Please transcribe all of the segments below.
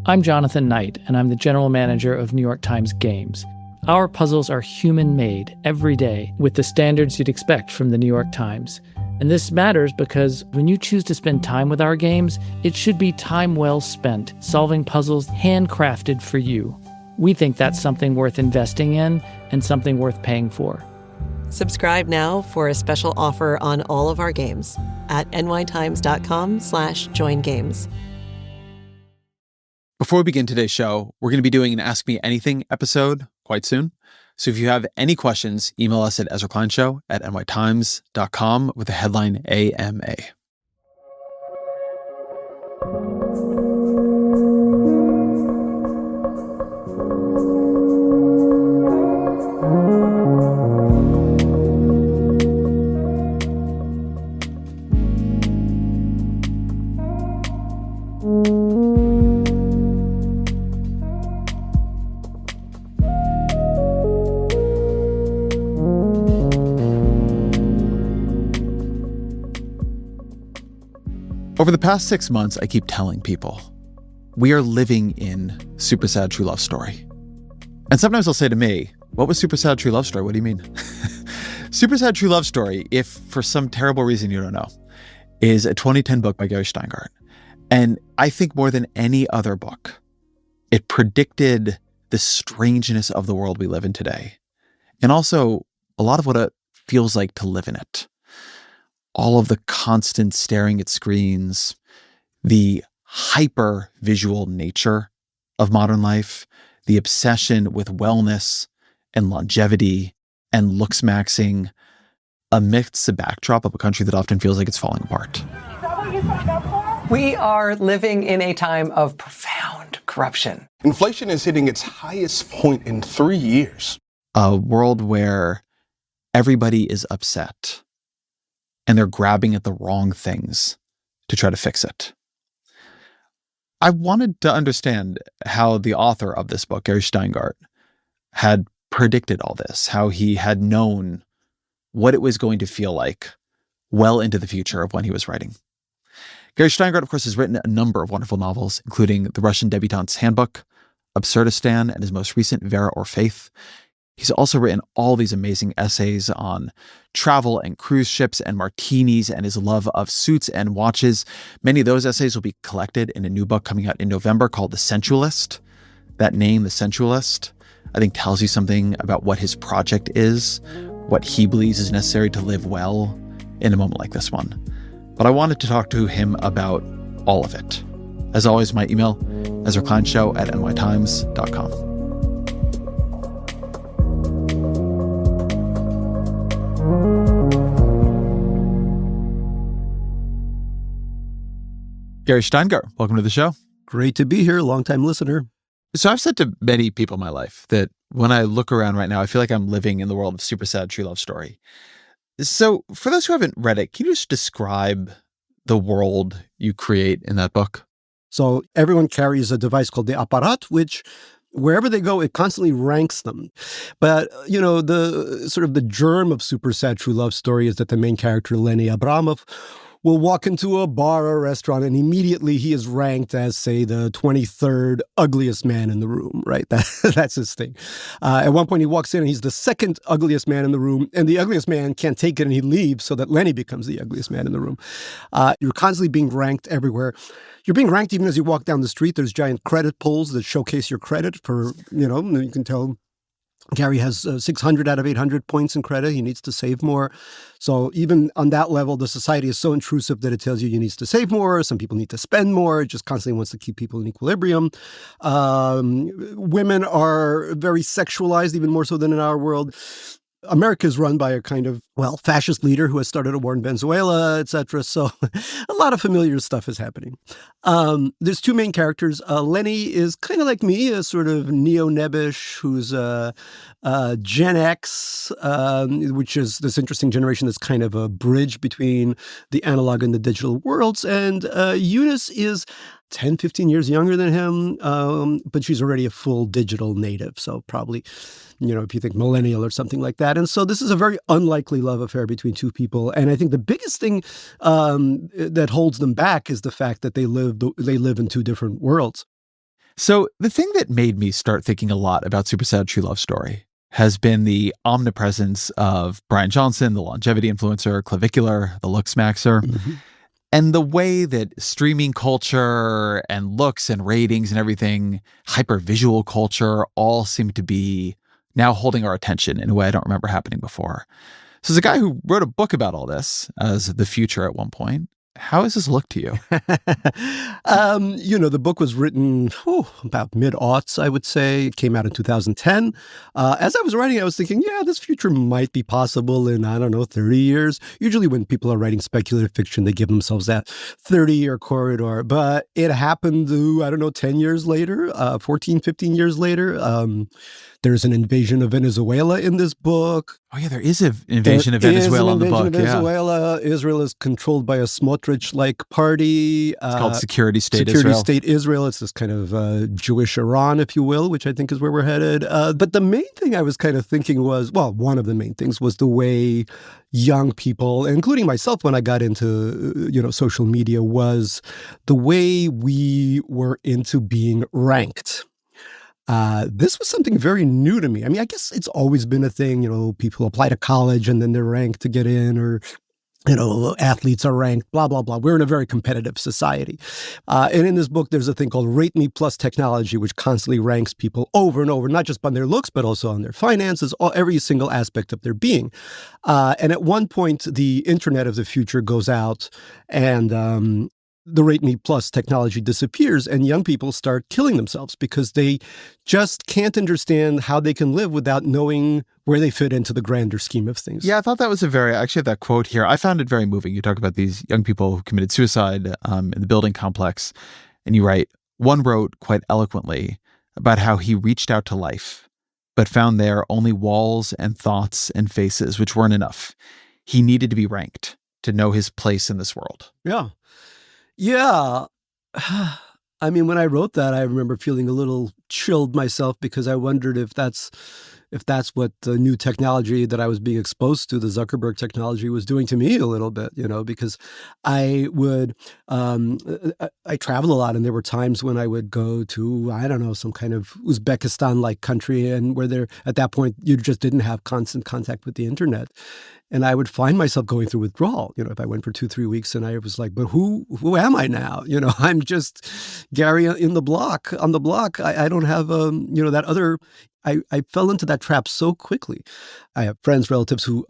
I'm Jonathan Knight, and I'm the general manager of New York Times Games. Our puzzles are human-made every day with the standards you'd expect from the New York Times. And this matters because when you choose to spend time with our games, it should be time well spent solving puzzles handcrafted for you. We think that's something worth investing in and something worth paying for. Subscribe now for a special offer on all of our games at nytimes.com/joingames. Before we begin today's show, we're going to be doing an Ask Me Anything episode quite soon. So if you have any questions, email us at ezrakleinshow@nytimes.com with the headline AMA. Over the past 6 months, I keep telling people, we are living in super sad true love story. And sometimes they'll say to me, what was super sad true love story? What do you mean? Super sad true love story, if for some terrible reason you don't know, is a 2010 book by Gary Shteyngart. And I think more than any other book, it predicted the strangeness of the world we live in today. And also a lot of what it feels like to live in it. All of the constant staring at screens, the hypervisual nature of modern life, the obsession with wellness and longevity and looksmaxxing amidst the backdrop of a country that often feels like it's falling apart. Is that what you signed up for? We are living in a time of profound corruption. Inflation is hitting its highest point in 3 years. A world where everybody is upset and they're grabbing at the wrong things to try to fix it. I wanted to understand how the author of this book, Gary Shteyngart, had predicted all this, how he had known what it was going to feel like well into the future of when he was writing. Gary Shteyngart, of course, has written a number of wonderful novels, including The Russian Debutante's Handbook, Absurdistan, and his most recent Vera or Faith. He's also written all these amazing essays on travel and cruise ships and martinis and his love of suits and watches. Many of those essays will be collected in a new book coming out in November called The Sensualist. That name, The Sensualist, I think tells you something about what his project is, what he believes is necessary to live well in a moment like this one. But I wanted to talk to him about all of it. As always, my email, ezrakleinshow@nytimes.com. Gary Shteyngart, welcome to the show. Great to be here, longtime listener. So I've said to many people in my life that when I look around right now, I feel like I'm living in the world of super sad true love story. So for those who haven't read it, can you just describe the world you create in that book? So everyone carries a device called the apparat, which wherever they go, it constantly ranks them. But, you know, the sort of the germ of super sad true love story is that the main character, Lenny Abramov, will walk into a bar or restaurant and immediately he is ranked as, say, the 23rd ugliest man in the room, right? That's his thing. At one point he walks in and he's the second ugliest man in the room and the ugliest man can't take it and he leaves so that Lenny becomes the ugliest man in the room. You're constantly being ranked everywhere. You're being ranked even as you walk down the street. There's giant credit pulls that showcase your credit for, you know, you can tell Gary has 600 out of 800 points in credit. He needs to save more. So even on that level, the society is so intrusive that it tells you need to save more. Some people need to spend more. It just constantly wants to keep people in equilibrium. Women are very sexualized, even more so than in our world. America is run by a kind of, well, fascist leader who has started a war in Venezuela, etc. So a lot of familiar stuff is happening. There's two main characters. Lenny is kind of like me, a sort of neo-nebbish who's Gen X, which is this interesting generation that's kind of a bridge between the analog and the digital worlds. And Eunice is 10, 15 years younger than him, but she's already a full digital native. So probably, you know, if you think millennial or something like that. And so this is a very unlikely love affair between two people. And I think the biggest thing that holds them back is the fact that they live in two different worlds. So the thing that made me start thinking a lot about Super Sad True Love Story has been the omnipresence of Bryan Johnson, the longevity influencer, Clavicular, the looksmaxxer, and the way that streaming culture and looks and ratings and everything, hypervisual culture, all seem to be now holding our attention in a way I don't remember happening before. So as a guy who wrote a book about all this as the future at one point, how does this look to you? The book was written about mid-aughts, I would say. It came out in 2010. As I was writing, I was thinking, this future might be possible in, 30 years. Usually when people are writing speculative fiction, they give themselves that 30-year corridor. But it happened, 10 years later, 14, 15 years later. There's an invasion of Venezuela in this book. Oh, yeah, there is an invasion of Venezuela in the book. Venezuela. Israel is controlled by a Smotrich-like party. It's called Security State Security Israel. State Israel. It's this kind of Jewish Iran, if you will, which I think is where we're headed. But the main thing I was kind of thinking was, one of the main things was the way young people, including myself when I got into, social media, was the way we were into being ranked. This was something very new to me. I mean, I guess it's always been a thing, people apply to college and then they're ranked to get in, or, athletes are ranked, blah, blah, blah. We're in a very competitive society. And in this book, there's a thing called Rate Me Plus Technology, which constantly ranks people over and over, not just on their looks, but also on their finances, every single aspect of their being. And at one point, the internet of the future goes out and the Rate Me Plus technology disappears and young people start killing themselves because they just can't understand how they can live without knowing where they fit into the grander scheme of things. Yeah, I thought that was I actually have that quote here. I found it very moving. You talk about these young people who committed suicide in the building complex, and you write, one wrote quite eloquently about how he reached out to life, but found there only walls and thoughts and faces, which weren't enough. He needed to be ranked to know his place in this world. Yeah. Yeah. I mean, when I wrote that, I remember feeling a little chilled myself because I wondered if that's what the new technology that I was being exposed to, the Zuckerberg technology, was doing to me a little bit, because I would, I travel a lot, and there were times when I would go to, some kind of Uzbekistan-like country, and where at that point, you just didn't have constant contact with the internet. And I would find myself going through withdrawal, if I went for 2-3 weeks, and I was like, but who am I now? I'm just Gary on the block. I don't have, that other, I fell into that trap so quickly. I have friends, relatives who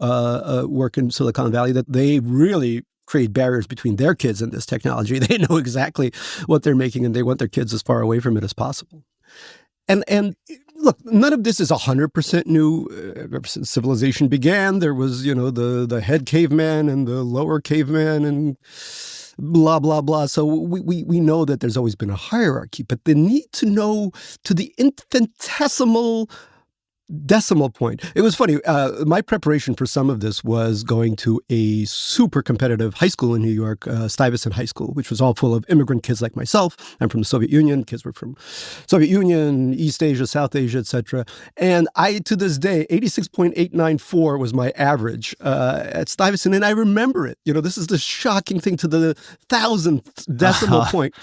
work in Silicon Valley that they really create barriers between their kids and this technology. They know exactly what they're making, and they want their kids as far away from it as possible. And look, none of this is 100% new. Ever since civilization began, there was, the head caveman and the lower caveman and blah, blah, blah. So we know that there's always been a hierarchy, but the need to know to the infinitesimal decimal point. It was funny. My preparation for some of this was going to a super competitive high school in New York, Stuyvesant High School, which was all full of immigrant kids like myself. I'm from the Soviet Union. Kids were from Soviet Union, East Asia, South Asia, etc. And I, to this day, 86.894 was my average at Stuyvesant. And I remember it. This is the shocking thing to the 1,000th decimal point.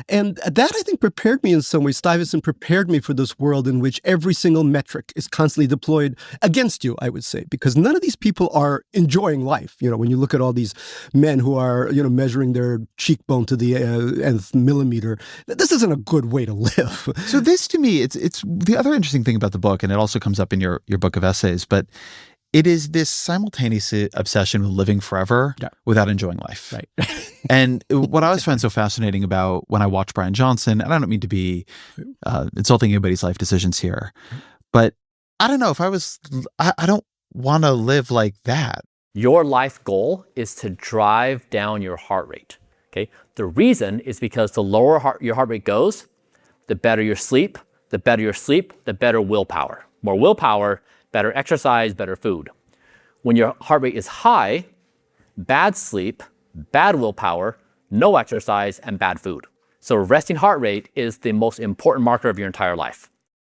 And that, I think, prepared me in some ways. Stuyvesant prepared me for this world in which every single metric is constantly deployed against you, I would say, because none of these people are enjoying life. When you look at all these men who are, measuring their cheekbone to the nth millimeter, this isn't a good way to live. So this, to me, it's the other interesting thing about the book, and it also comes up in your book of essays, but it is this simultaneous obsession with living forever without enjoying life. Right. And what I always find so fascinating about when I watch Bryan Johnson, and I don't mean to be insulting anybody's life decisions here, but I don't know if I don't want to live like that. Your life goal is to drive down your heart rate. Okay. The reason is because the lower your heart rate goes, the better your sleep, the better willpower. More willpower, better exercise, better food. When your heart rate is high, bad sleep, bad willpower, no exercise, and bad food. So resting heart rate is the most important marker of your entire life.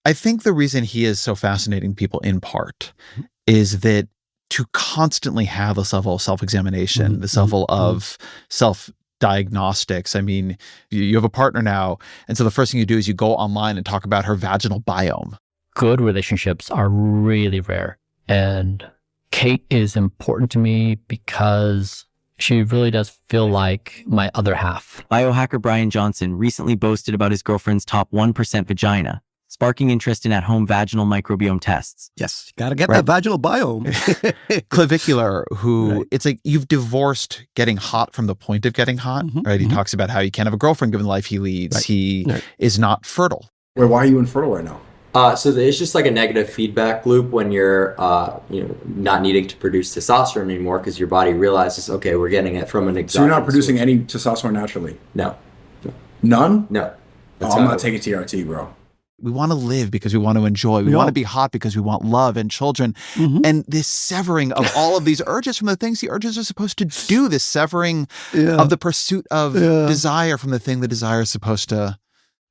I think the reason he is so fascinating people in part is that to constantly have this level of self-examination, this level of diagnostics. I mean, you have a partner now, and so the first thing you do is you go online and talk about her vaginal biome. Good relationships are really rare. And Kate is important to me because she really does feel like my other half. Biohacker Bryan Johnson recently boasted about his girlfriend's top 1% vagina, sparking interest in at-home vaginal microbiome tests. Yes, you got to get that vaginal biome. Clavicular, who it's like you've divorced getting hot from the point of getting hot, right? He talks about how he can't have a girlfriend given the life he leads. He is not fertile. Wait, why are you infertile right now? So it's just like a negative feedback loop when you're, not needing to produce testosterone anymore because your body realizes, okay, we're getting it from an exogenous. So you're not producing any testosterone naturally? No. None? No. I'm not taking TRT, bro. We want to live because we want to enjoy. We want to be hot because we want love and children. And this severing of all of these urges from the things the urges are supposed to do, this severing of the pursuit of desire from the thing the desire is supposed to...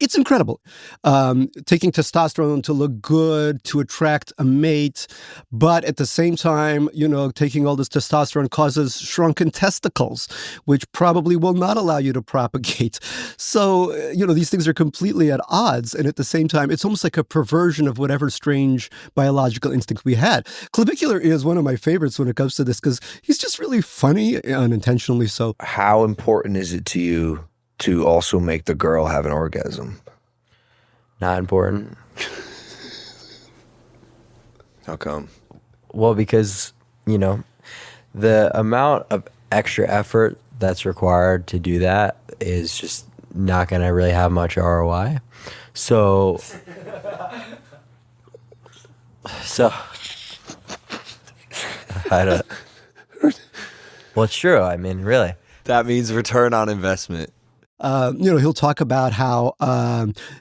It's incredible. Taking testosterone to look good, to attract a mate, but at the same time, taking all this testosterone causes shrunken testicles, which probably will not allow you to propagate. So, these things are completely at odds. And at the same time, it's almost like a perversion of whatever strange biological instinct we had. Clavicular is one of my favorites when it comes to this because he's just really funny, unintentionally so. How important is it to you to also make the girl have an orgasm? Not important. How come? Well, because, the amount of extra effort that's required to do that is just not going to really have much ROI. So I don't. Well, it's true. I mean, really. That means return on investment. He'll talk about how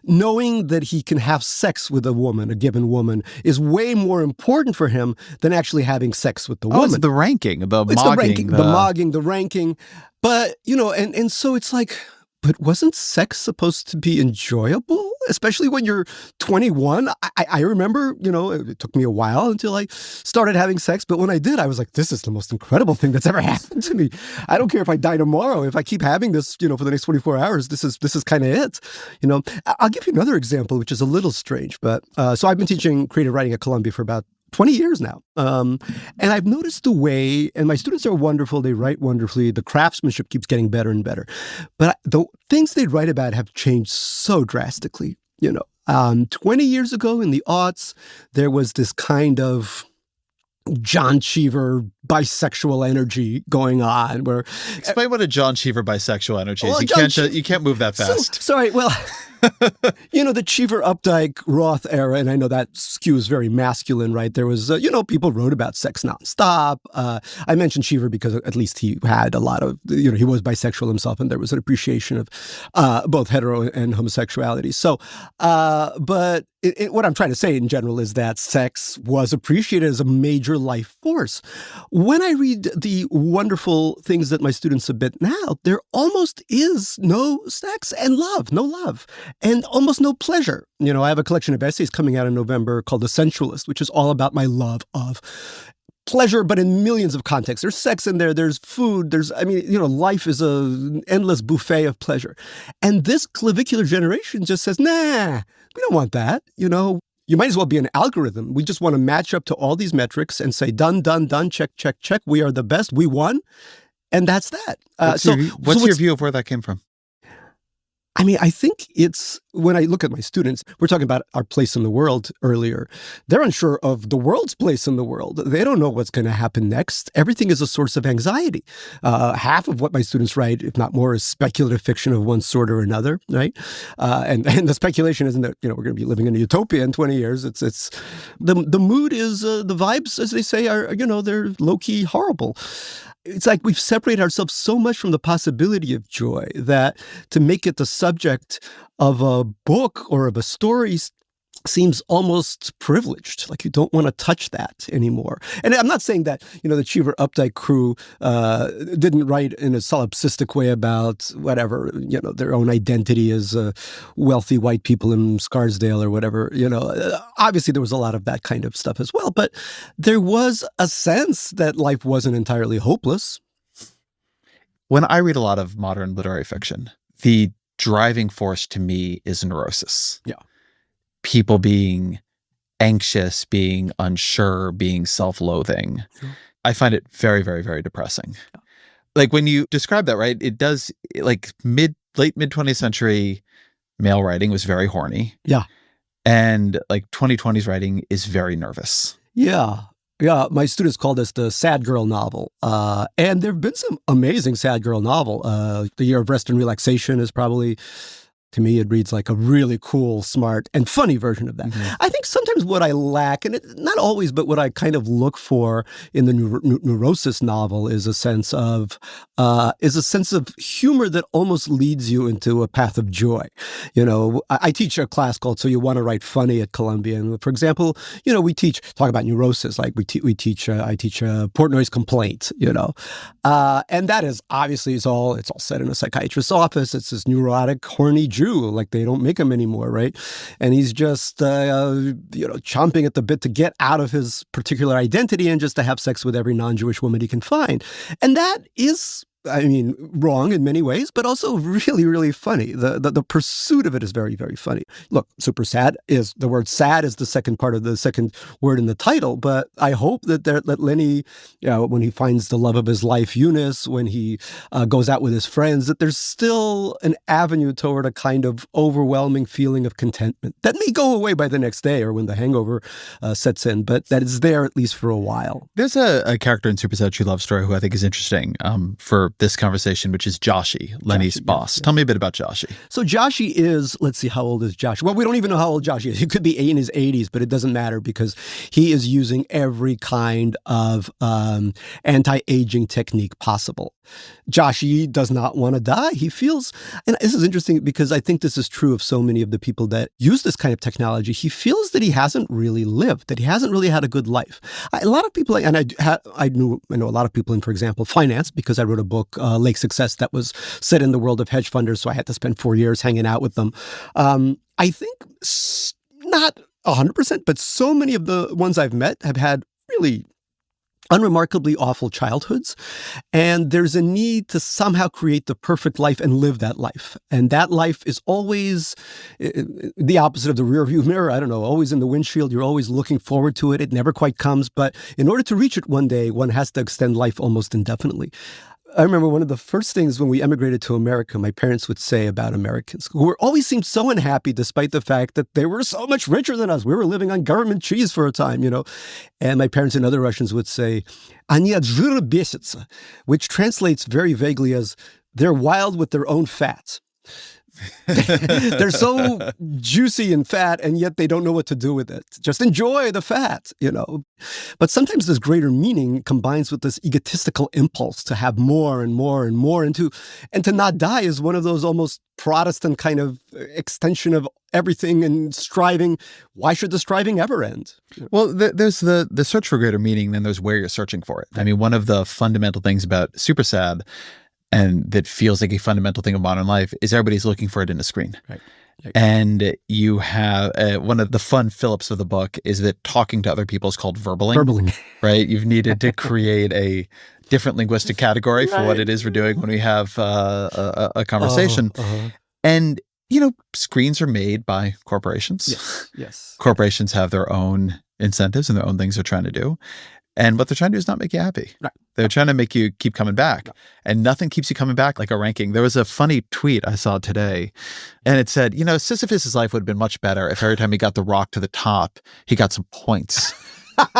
knowing that he can have sex with a given woman, is way more important for him than actually having sex with the woman. It's the ranking, the ranking. But, and so it's like, but wasn't sex supposed to be enjoyable? Especially when you're 21. I remember, it took me a while until I started having sex. But when I did, I was like, this is the most incredible thing that's ever happened to me. I don't care if I die tomorrow. If I keep having this, for the next 24 hours, this is kind of it. I'll give you another example, which is a little strange. But so I've been teaching creative writing at Columbia for about 20 years now. And I've noticed the way, and my students are wonderful, they write wonderfully, the craftsmanship keeps getting better and better. But the things they write about have changed so drastically. 20 years ago in the aughts, there was this kind of John Cheever bisexual energy going on. Where explain what a John Cheever bisexual energy is. You can't move that fast. Sorry. Well, the Cheever Updike Roth era, and I know that skews very masculine, right? There was, people wrote about sex nonstop. I mentioned Cheever because at least he had a lot of, he was bisexual himself, and there was an appreciation of both hetero and homosexuality. So, but what I'm trying to say in general is that sex was appreciated as a major life force. When I read the wonderful things that my students submit now, there almost is no sex and no love, and almost no pleasure. I have a collection of essays coming out in November called The Sensualist, which is all about my love of pleasure, but in millions of contexts. There's sex in there, there's food, life is an endless buffet of pleasure. And this clavicular generation just says, nah, we don't want that. You might as well be an algorithm. We just want to match up to all these metrics and say, done, check, check, check. We are the best. We won. And that's that. What's your view of where that came from? I think it's, when I look at my students, we're talking about our place in the world earlier. They're unsure of the world's place in the world. They don't know what's going to happen next. Everything is a source of anxiety. Half of what my students write, if not more, is speculative fiction of one sort or another, right? And the speculation isn't that, we're going to be living in a utopia in 20 years. It's the mood is, the vibes, as they say, are, they're low-key horrible. It's like we've separated ourselves so much from the possibility of joy that to make it the subject of a book or of a story seems almost privileged. Like you don't want to touch that anymore. And I'm not saying that, the Cheever Updike crew didn't write in a solipsistic way about whatever, their own identity as wealthy white people in Scarsdale or whatever. Obviously there was a lot of that kind of stuff as well. But there was a sense that life wasn't entirely hopeless. When I read a lot of modern literary fiction, the driving force to me is neurosis. Yeah. People being anxious, being unsure, being self-loathing. Sure. I find it very, very, very depressing. Yeah. Like when you describe that, right, it does, like late mid 20th century male writing was very horny. Yeah. And like 2020s writing is very nervous. Yeah. Yeah, my students call this the sad girl novel. And there have been some amazing sad girl novel. The Year of Rest and Relaxation is probably, to me, it reads like a really cool, smart, and funny version of that. Mm-hmm. I think sometimes what I lack, and not always, but what I kind of look for in the neurosis novel is a sense of humor that almost leads you into a path of joy. You know, I teach a class called "So You Want to Write Funny" at Columbia, and for example, you know, we talk about neurosis, like I teach Portnoy's Complaint. You know, and that is obviously it's all set in a psychiatrist's office. It's this neurotic, horny Jew, like they don't make him anymore, right? And he's just chomping at the bit to get out of his particular identity and just to have sex with every non-Jewish woman he can find. And that is, I mean, wrong in many ways, but also really, really funny. The pursuit of it is very, very funny. Look, super sad is the word sad is the second part of the second word in the title, but I hope that Lenny, when he finds the love of his life, Eunice, when he goes out with his friends, that there's still an avenue toward a kind of overwhelming feeling of contentment that may go away by the next day or when the hangover sets in, but that is there at least for a while. There's a character in Superset True Love Story who I think is interesting for this conversation, which is Joshi, Lenny's boss. Yeah. Tell me a bit about Joshi. So Joshi is, let's see, how old is Joshi? Well, we don't even know how old Joshi is. He could be in his 80s, but it doesn't matter because he is using every kind of anti-aging technique possible. Joshi does not want to die. He feels, and this is interesting because I think this is true of so many of the people that use this kind of technology, he feels that he hasn't really lived, that he hasn't really had a good life. A lot of people, and I know a lot of people in, for example, finance, because I wrote a book, Lake Success, that was set in the world of hedge funders, so I had to spend 4 years hanging out with them. I think not 100%, but so many of the ones I've met have had really unremarkably awful childhoods. And there's a need to somehow create the perfect life and live that life. And that life is always the opposite of the rearview mirror. I don't know, always in the windshield. You're always looking forward to it. It never quite comes. But in order to reach it one day, one has to extend life almost indefinitely. I remember one of the first things when we emigrated to America, my parents would say about Americans, who always seemed so unhappy despite the fact that they were so much richer than us. We were living on government cheese for a time, you know. And my parents and other Russians would say, "Они от жира бесятся," which translates very vaguely as, "they're wild with their own fat." They're so juicy and fat, and yet they don't know what to do with it. Just enjoy the fat, you know. But sometimes this greater meaning combines with this egotistical impulse to have more and more and more, and to not die is one of those almost Protestant kind of extension of everything and striving. Why should the striving ever end? Well, there's the search for greater meaning, then there's where you're searching for it. I mean, one of the fundamental things about Supersad, and that feels like a fundamental thing of modern life, is everybody's looking for it in a screen. Right. And you have one of the fun Phillips of the book is that talking to other people is called verbaling. Right? You've needed to create a different linguistic category for what it is we're doing when we have a conversation. And, you know, screens are made by corporations. Yes. Corporations have their own incentives and their own things they're trying to do. And what they're trying to do is not make you happy. Right. They're trying to make you keep coming back. Right. And nothing keeps you coming back like a ranking. There was a funny tweet I saw today, and it said, you know, Sisyphus' life would have been much better if every time he got the rock to the top, he got some points.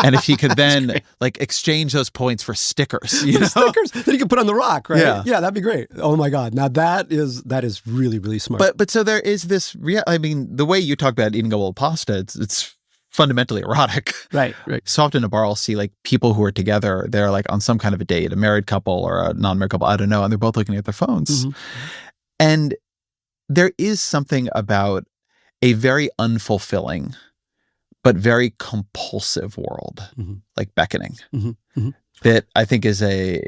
And if he could then like exchange those points for stickers, you know? Stickers that he could put on the rock, right? Yeah, that'd be great. Oh my God. Now that is really, really smart. But so there is this I mean, the way you talk about eating a bowl of pasta, it's fundamentally erotic. Right. So often in a bar, I'll see like people who are together, they're like on some kind of a date, a married couple or a non-married couple, I don't know, and they're both looking at their phones. Mm-hmm. And there is something about a very unfulfilling but very compulsive world, like beckoning, that I think is an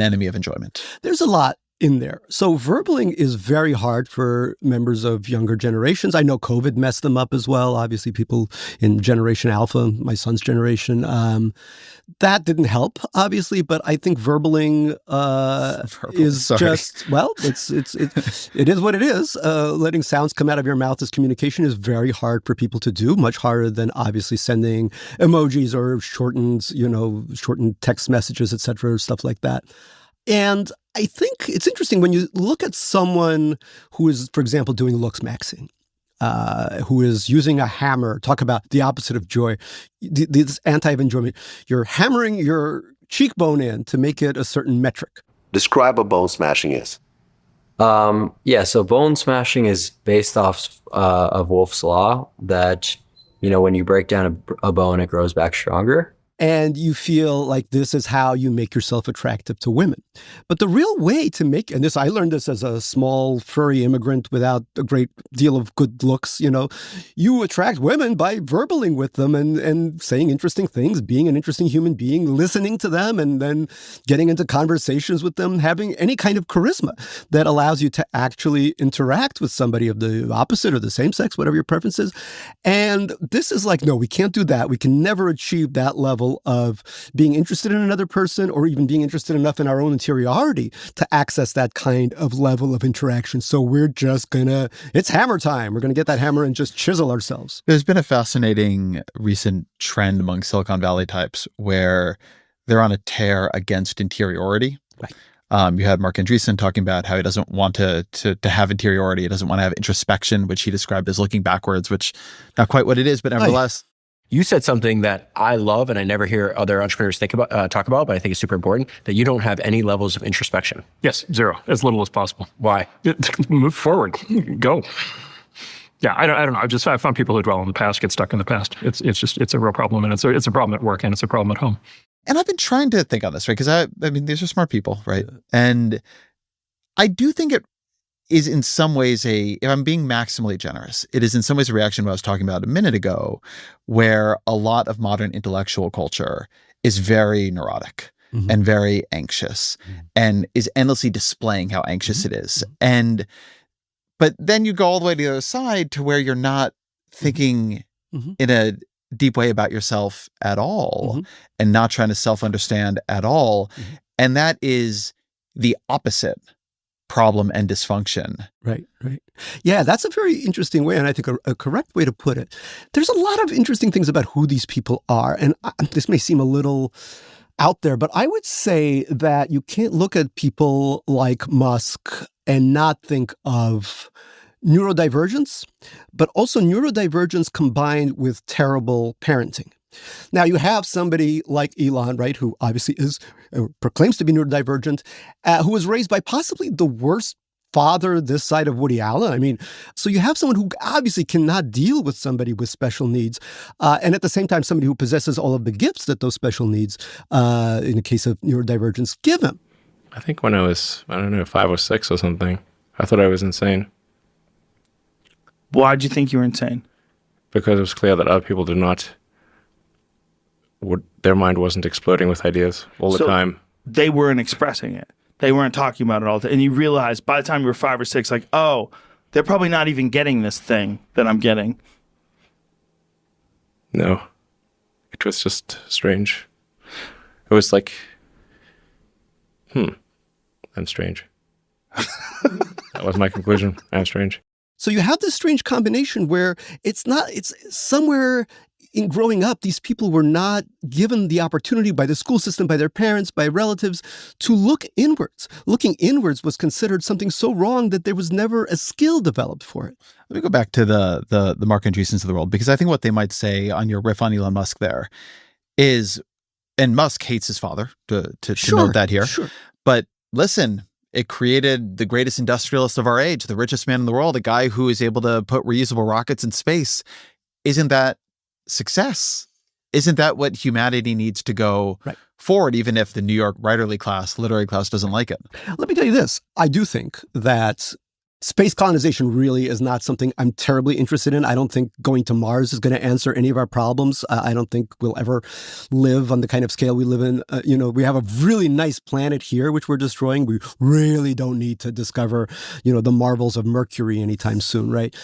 enemy of enjoyment. There's a lot in there. So verbaling is very hard for members of younger generations. I know COVID messed them up as well. Obviously, people in Generation Alpha, my son's generation, that didn't help, obviously. But I think verbaling is just, well, it is what it is. Letting sounds come out of your mouth as communication is very hard for people to do, much harder than obviously sending emojis or shortened text messages, et cetera, stuff like that. And I think it's interesting when you look at someone who is, for example, doing looksmaxxing, who is using a hammer, talk about the opposite of joy, this anti-enjoyment. You're hammering your cheekbone in to make it a certain metric. Describe what bone smashing is. So bone smashing is based off of Wolff's Law that, when you break down a bone, it grows back stronger. And you feel like this is how you make yourself attractive to women. But the real way to make, and I learned this as a small furry immigrant without a great deal of good looks, you attract women by verbaling with them and saying interesting things, being an interesting human being, listening to them, and then getting into conversations with them, having any kind of charisma that allows you to actually interact with somebody of the opposite or the same sex, whatever your preference is. And this is like, no, we can't do that. We can never achieve that level of being interested in another person or even being interested enough in our own interiority to access that kind of level of interaction. So we're just it's hammer time. We're going to get that hammer and just chisel ourselves. There's been a fascinating recent trend among Silicon Valley types where they're on a tear against interiority. Right. You had Mark Andreessen talking about how he doesn't want to have interiority. He doesn't want to have introspection, which he described as looking backwards, which not quite what it is, but nevertheless. You said something that I love and I never hear other entrepreneurs talk about, but I think it's super important, that you don't have any levels of introspection. Yes, zero, as little as possible. Why? Move forward, go. Yeah, I don't know. I found people who dwell in the past get stuck in the past. It's a real problem, and it's a problem at work and it's a problem at home. And I've been trying to think on this, right? Because I mean, these are smart people, right? And I do think it is in some ways if I'm being maximally generous, it is in some ways a reaction to what I was talking about a minute ago, where a lot of modern intellectual culture is very neurotic and very anxious and is endlessly displaying how anxious it is. But then you go all the way to the other side to where you're not thinking in a deep way about yourself at all and not trying to self-understand at all. And that is the opposite problem and dysfunction. Right. Yeah, that's a very interesting way, and I think a correct way to put it. There's a lot of interesting things about who these people are, and this may seem a little out there, but I would say that you can't look at people like Musk and not think of neurodivergence, but also neurodivergence combined with terrible parenting. Now, you have somebody like Elon, right, who obviously proclaims to be neurodivergent, who was raised by possibly the worst father this side of Woody Allen. I mean, so you have someone who obviously cannot deal with somebody with special needs, and at the same time, somebody who possesses all of the gifts that those special needs, in the case of neurodivergence, give him. I think when I was, 5 or 6 or something, I thought I was insane. Why'd you think you were insane? Because it was clear that other people their mind wasn't exploding with ideas all the time. They weren't expressing it. They weren't talking about it all the time. And you realize by the time you were 5 or 6, like, oh, they're probably not even getting this thing that I'm getting. No. It was just strange. It was like, I'm strange. That was my conclusion. I'm strange. So you have this strange combination where it's somewhere in growing up, these people were not given the opportunity by the school system, by their parents, by relatives, to look inwards. Looking inwards was considered something so wrong that there was never a skill developed for it. Let me go back to the Mark Andreessens of the world, because I think what they might say on your riff on Elon Musk there is, and Musk hates his father, to note that here. Sure. But listen, it created the greatest industrialist of our age, the richest man in the world, a guy who is able to put reusable rockets in space. Isn't that success? Isn't that what humanity needs to go forward, even if the New York literary class doesn't like it? Let me tell you this. I do think that Space colonization really is not something I'm terribly interested in. I don't think going to Mars is going to answer any of our problems. I don't think we'll ever live on the kind of scale we live in. We have a really nice planet here, which we're destroying. We really don't need to discover, the marvels of Mercury anytime soon, right?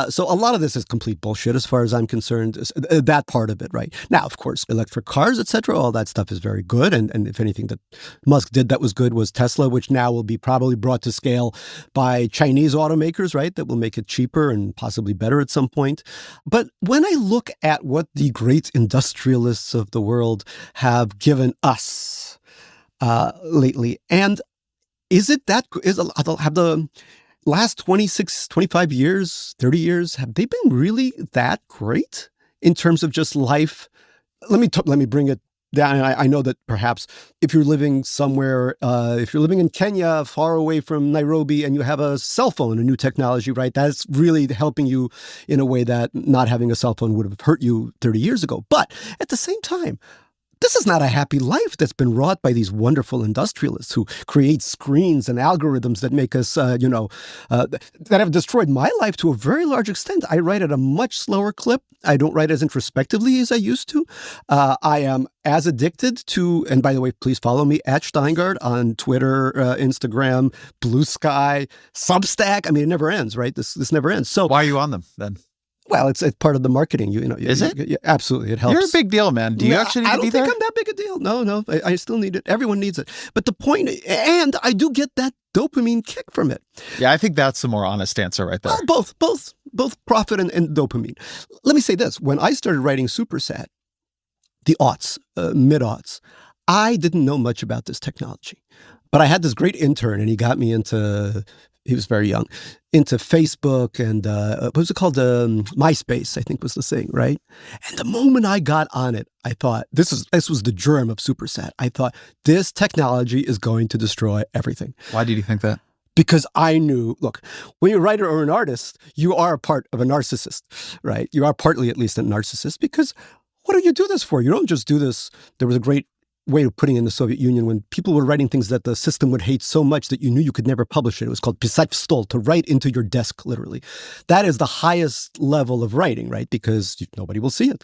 So a lot of this is complete bullshit as far as I'm concerned, that part of it, right? Now, of course, electric cars, etc., all that stuff is very good. And if anything that Musk did that was good was Tesla, which now will be probably brought to scale by Chinese automakers, right? That will make it cheaper and possibly better at some point. But when I look at what the great industrialists of the world have given us lately, and have the last 26, 25 years, 30 years, have they been really that great in terms of just life? Let me bring it down. I know that perhaps if you're living somewhere, if you're living in Kenya, far away from Nairobi, and you have a cell phone, a new technology, right? That's really helping you in a way that not having a cell phone would have hurt you 30 years ago. But at the same time, this is not a happy life that's been wrought by these wonderful industrialists who create screens and algorithms that make us, that have destroyed my life to a very large extent. I write at a much slower clip. I don't write as introspectively as I used to. I am as addicted to, and by the way, please follow me at Shteyngart on Twitter, Instagram, Blue Sky, Substack. I mean, it never ends, right? This never ends. So why are you on them then? Well, it's part of the marketing. Is it? Absolutely, it helps. You're a big deal, man. Do you actually need to be there? I don't think I'm that big a deal. No, I still need it. Everyone needs it. But the point, and I do get that dopamine kick from it. Yeah, I think that's the more honest answer right there. Well, both profit and dopamine. Let me say this. When I started writing Supersat, the aughts, mid-aughts, I didn't know much about this technology. But I had this great intern, and he got me into, he was very young, into Facebook and, what was it called? MySpace, I think was the thing, right? And the moment I got on it, I thought, this was the germ of Supersat. I thought, this technology is going to destroy everything. Why did you think that? Because I knew, look, when you're a writer or an artist, you are a part of a narcissist, right? You are partly at least a narcissist, because what do you do this for? You don't just do this. There was a great way of putting it in the Soviet Union when people were writing things that the system would hate so much that you knew you could never publish it. It was called pisать в stol, to write into your desk, literally. That is the highest level of writing, right? Because nobody will see it.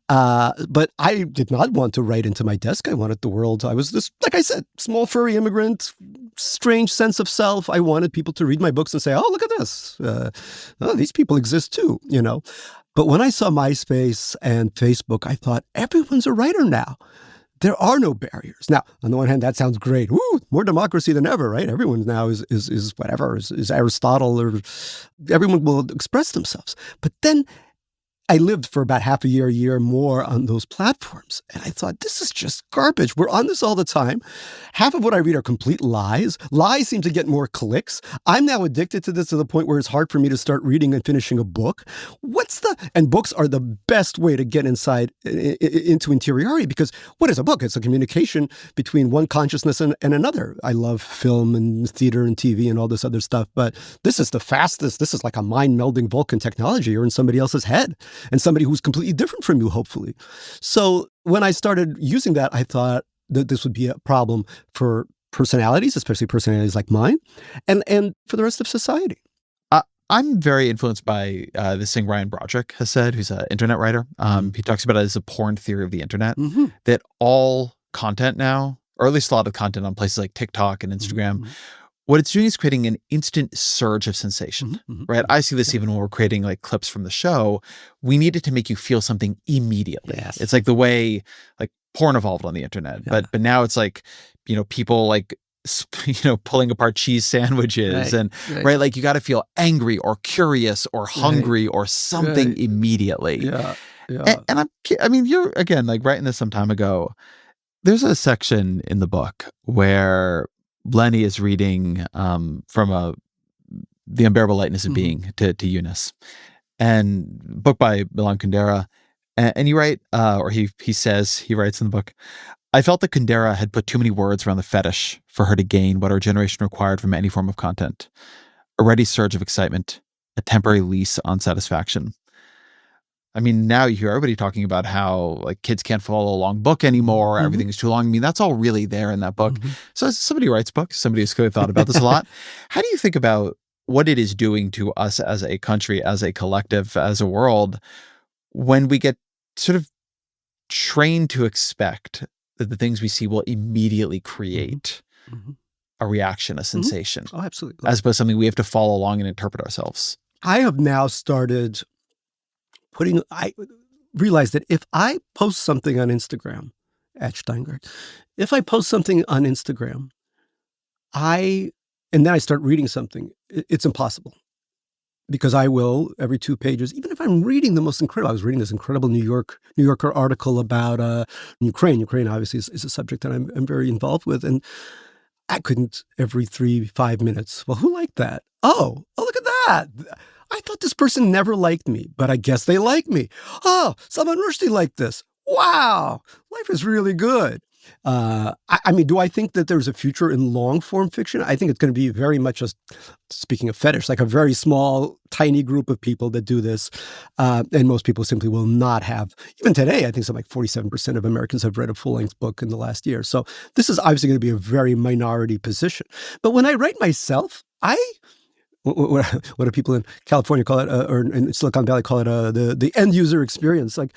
But I did not want to write into my desk. I wanted the world. I was this, like I said, small furry immigrant, strange sense of self. I wanted people to read my books and say, oh, look at this. These people exist too, But when I saw MySpace and Facebook, I thought, everyone's a writer now. There are no barriers. Now, on the one hand, that sounds great. Woo, more democracy than ever, right? Everyone now is Aristotle, or everyone will express themselves. But then I lived for about half a year more on those platforms. And I thought, this is just garbage. We're on this all the time. Half of what I read are complete lies. Lies seem to get more clicks. I'm now addicted to this to the point where it's hard for me to start reading and finishing a book. And books are the best way to get inside into interiority, because what is a book? It's a communication between one consciousness and another. I love film and theater and TV and all this other stuff, but this is the fastest. This is like a mind-melding Vulcan technology. You're in somebody else's head. And somebody who's completely different from you, hopefully. So when I started using that, I thought that this would be a problem for personalities, especially personalities like mine, and for the rest of society. I'm very influenced by this thing Ryan Broderick has said, who's an internet writer. He talks about it as a porn theory of the internet, that all content now, or at least a lot of content on places like TikTok and Instagram, what it's doing is creating an instant surge of sensation, right? I see this even when we're creating like clips from the show. We need it to make you feel something immediately. Yes. It's like the way like porn evolved on the internet, but now it's like, people like, pulling apart cheese sandwiches right? Like you got to feel angry or curious or hungry or something immediately. Yeah. And you're again, like writing this some time ago, there's a section in the book where Lenny is reading from The Unbearable Lightness of Being to Eunice, and book by Milan Kundera. And you write, or he writes in the book, I felt that Kundera had put too many words around the fetish for her to gain what our generation required from any form of content. A ready surge of excitement, a temporary lease on satisfaction. I mean, now you hear everybody talking about how like kids can't follow a long book anymore. Everything is too long. I mean, that's all really there in that book. So as somebody who writes books, somebody who's clearly thought about this a lot. How do you think about what it is doing to us as a country, as a collective, as a world, when we get sort of trained to expect that the things we see will immediately create a reaction, a sensation. Oh, absolutely. As opposed to something we have to follow along and interpret ourselves. I have now started I realize that if I post something on Instagram, at Shteyngart, if I post something on Instagram, and then I start reading something, it's impossible. Because I will, every 2 pages, even if I'm reading the most incredible, I was reading this incredible New Yorker article about Ukraine. Ukraine obviously is a subject that I'm very involved with. And I couldn't every 3-5 minutes. Well, who liked that? Oh, look at that. I thought this person never liked me, but I guess they like me. Oh, Salman Rushdie liked this. Wow, life is really good. I mean, do I think that there's a future in long form fiction? I think it's going to be very much just, speaking of fetish, like a very small, tiny group of people that do this. And most people simply will not have. Even today, I think something like 47% of Americans have read a full-length book in the last year. So this is obviously going to be a very minority position. But when I write myself, what do people in California call it, or in Silicon Valley call it, the end user experience? Like,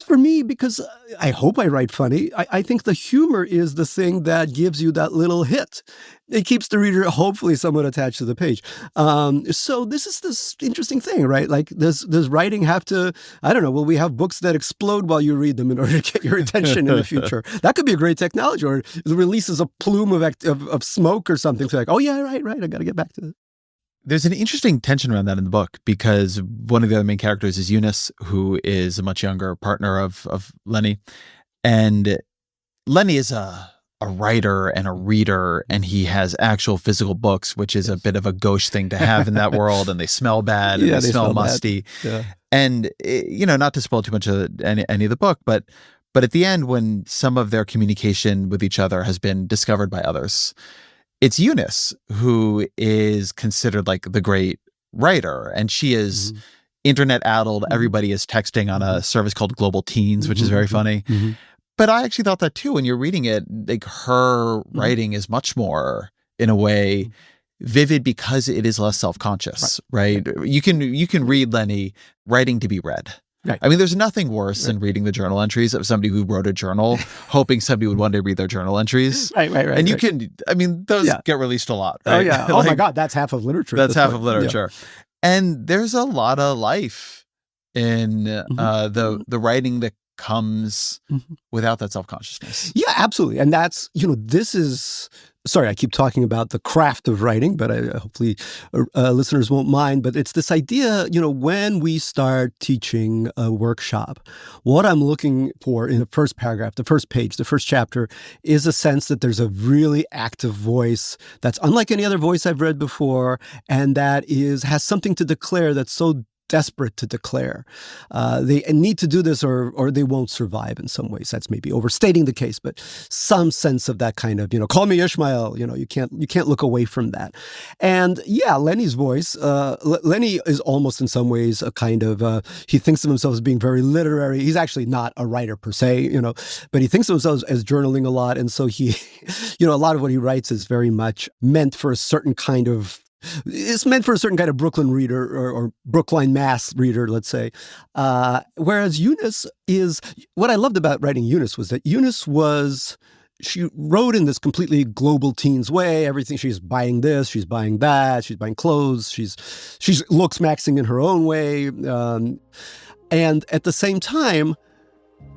for me, because I hope I write funny, I think the humor is the thing that gives you that little hit. It keeps the reader hopefully somewhat attached to the page. So this is this interesting thing, right? Like, does writing have to, I don't know, will we have books that explode while you read them in order to get your attention in the future? That could be a great technology, or it releases a plume of smoke or something. So like, oh yeah, right, I got to get back to it. There's an interesting tension around that in the book, because one of the other main characters is Eunice, who is a much younger partner of Lenny. And Lenny is a writer and a reader, and he has actual physical books, which is a bit of a gauche thing to have in that world. And they smell bad, and they smell musty. Yeah. And, not to spoil too much of any of the book, but at the end, when some of their communication with each other has been discovered by others, it's Eunice who is considered like the great writer, and she is internet addled. Everybody is texting on a service called Global Teens, which is very funny. But I actually thought that too when you're reading it. Like, her writing is much more, in a way, vivid because it is less self-conscious, right? You can read Lenny writing to be read. Right. I mean, there's nothing worse than reading the journal entries of somebody who wrote a journal, hoping somebody would one day read their journal entries. Right. And you can, I mean, those get released a lot. Right? Oh, yeah. Oh, my God. That's half of literature. That's half of literature. Yeah. And there's a lot of life in the writing that comes without that self-consciousness. Yeah, absolutely. And that's, this is, sorry, I keep talking about the craft of writing, but hopefully listeners won't mind. But it's this idea, when we start teaching a workshop, what I'm looking for in the first paragraph, the first page, the first chapter, is a sense that there's a really active voice that's unlike any other voice I've read before, and that has something to declare that's so desperate to declare. They need to do this or they won't survive in some ways. That's maybe overstating the case, but some sense of that kind of, call me Ishmael, you can't look away from that. And yeah, Lenny's voice, Lenny is almost in some ways a kind of, he thinks of himself as being very literary. He's actually not a writer per se, but he thinks of himself as journaling a lot. And so he, a lot of what he writes is very much meant for a certain kind of Brooklyn reader or Brookline Mass reader, let's say. Whereas Eunice is, what I loved about writing Eunice was that she wrote in this completely global teens way. Everything, she's buying this, she's buying that, she's buying clothes, she's looksmaxxing in her own way. And at the same time,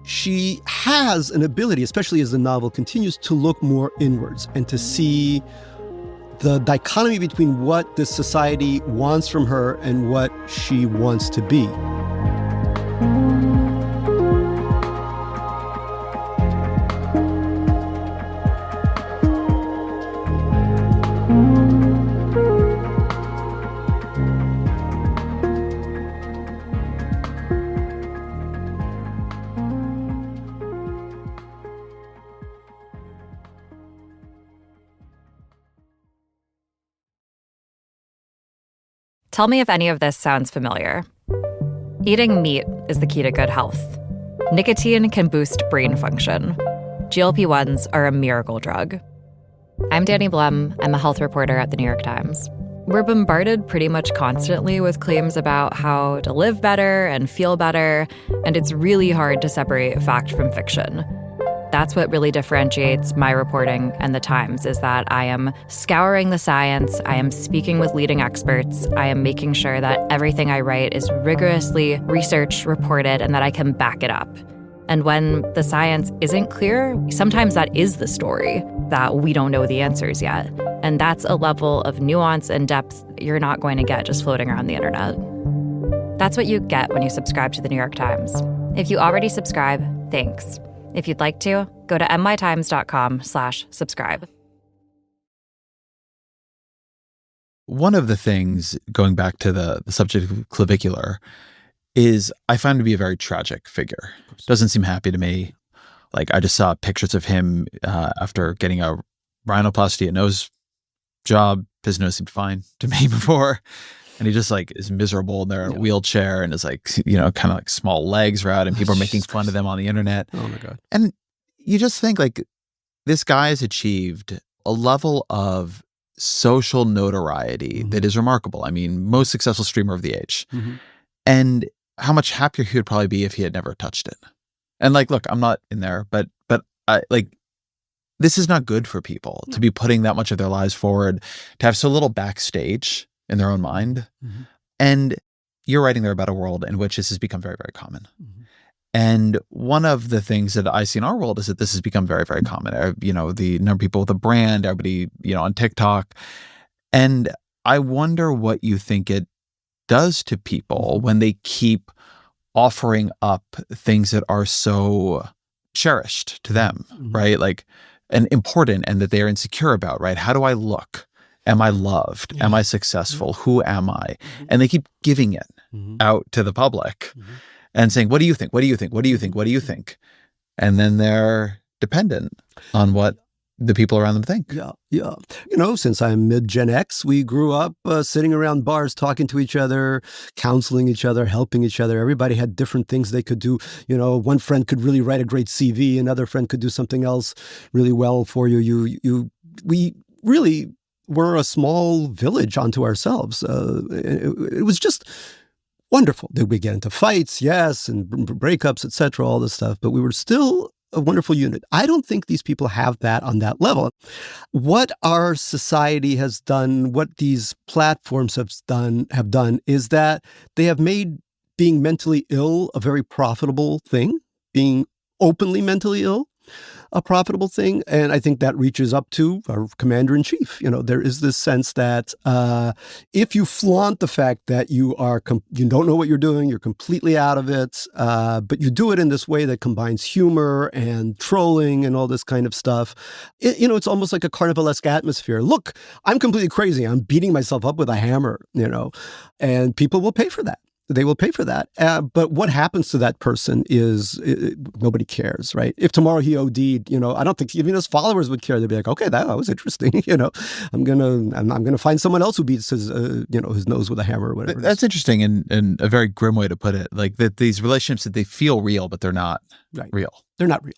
she has an ability, especially as the novel continues, to look more inwards and to see the dichotomy between what this society wants from her and what she wants to be. Tell me if any of this sounds familiar. Eating meat is the key to good health. Nicotine can boost brain function. GLP-1s are a miracle drug. I'm Danny Blum. I'm a health reporter at the New York Times. We're bombarded pretty much constantly with claims about how to live better and feel better, and it's really hard to separate fact from fiction. That's what really differentiates my reporting and the Times, is that I am scouring the science, I am speaking with leading experts, I am making sure that everything I write is rigorously researched, reported, and that I can back it up. And when the science isn't clear, sometimes that is the story, that we don't know the answers yet. And that's a level of nuance and depth you're not going to get just floating around the internet. That's what you get when you subscribe to the New York Times. If you already subscribe, thanks. If you'd like to, go to nytimes.com/subscribe. One of the things, going back to the subject of Clavicular, is I find him to be a very tragic figure. Doesn't seem happy to me. Like, I just saw pictures of him after getting a rhinoplasty, a nose job. His nose seemed fine to me before. And he just like is miserable in their wheelchair and is like, kind of like small legs are out and people are making fun of them on the internet. Oh my God. And you just think like this guy has achieved a level of social notoriety that is remarkable. I mean, most successful streamer of the age. And how much happier he would probably be if he had never touched it. And like, look, I'm not in there, but I like, this is not good for people to be putting that much of their lives forward, to have so little backstage in their own mind. And you're writing there about a world in which this has become very, very common. And one of the things that I see in our world is that this has become very, very common. The number of people with a brand, everybody, on TikTok. And I wonder what you think it does to people when they keep offering up things that are so cherished to them, right? Like, and important, and that they're insecure about, right? How do I look? Am I loved? Am I successful? Who am I? And they keep giving it out to the public and saying, what do you think? What do you think? What do you think? What do you think? And then they're dependent on what the people around them think. Yeah. Since I'm mid-Gen X, we grew up sitting around bars, talking to each other, counseling each other, helping each other. Everybody had different things they could do. One friend could really write a great CV. Another friend could do something else really well for you. We really were a small village unto ourselves. It was just wonderful. Did we get into fights? Yes. And breakups, etc., all this stuff. But we were still a wonderful unit. I don't think these people have that on that level. What our society has done, what these platforms have done is that they have made being mentally ill a very profitable thing, being openly mentally ill a profitable thing. And I think that reaches up to our commander-in-chief. There is this sense that if you flaunt the fact that you don't know what you're doing, you're completely out of it, but you do it in this way that combines humor and trolling and all this kind of stuff, it's almost like a carnivalesque atmosphere. Look, I'm completely crazy. I'm beating myself up with a hammer, and people will pay for that. They will pay for that. But what happens to that person is nobody cares, right? If tomorrow he OD'd, I don't think even his followers would care. They'd be like, okay, that was interesting. I'm gonna find someone else who beats his his nose with a hammer or whatever. That's interesting and a very grim way to put it. Like that these relationships that they feel real, but they're not real. They're not real.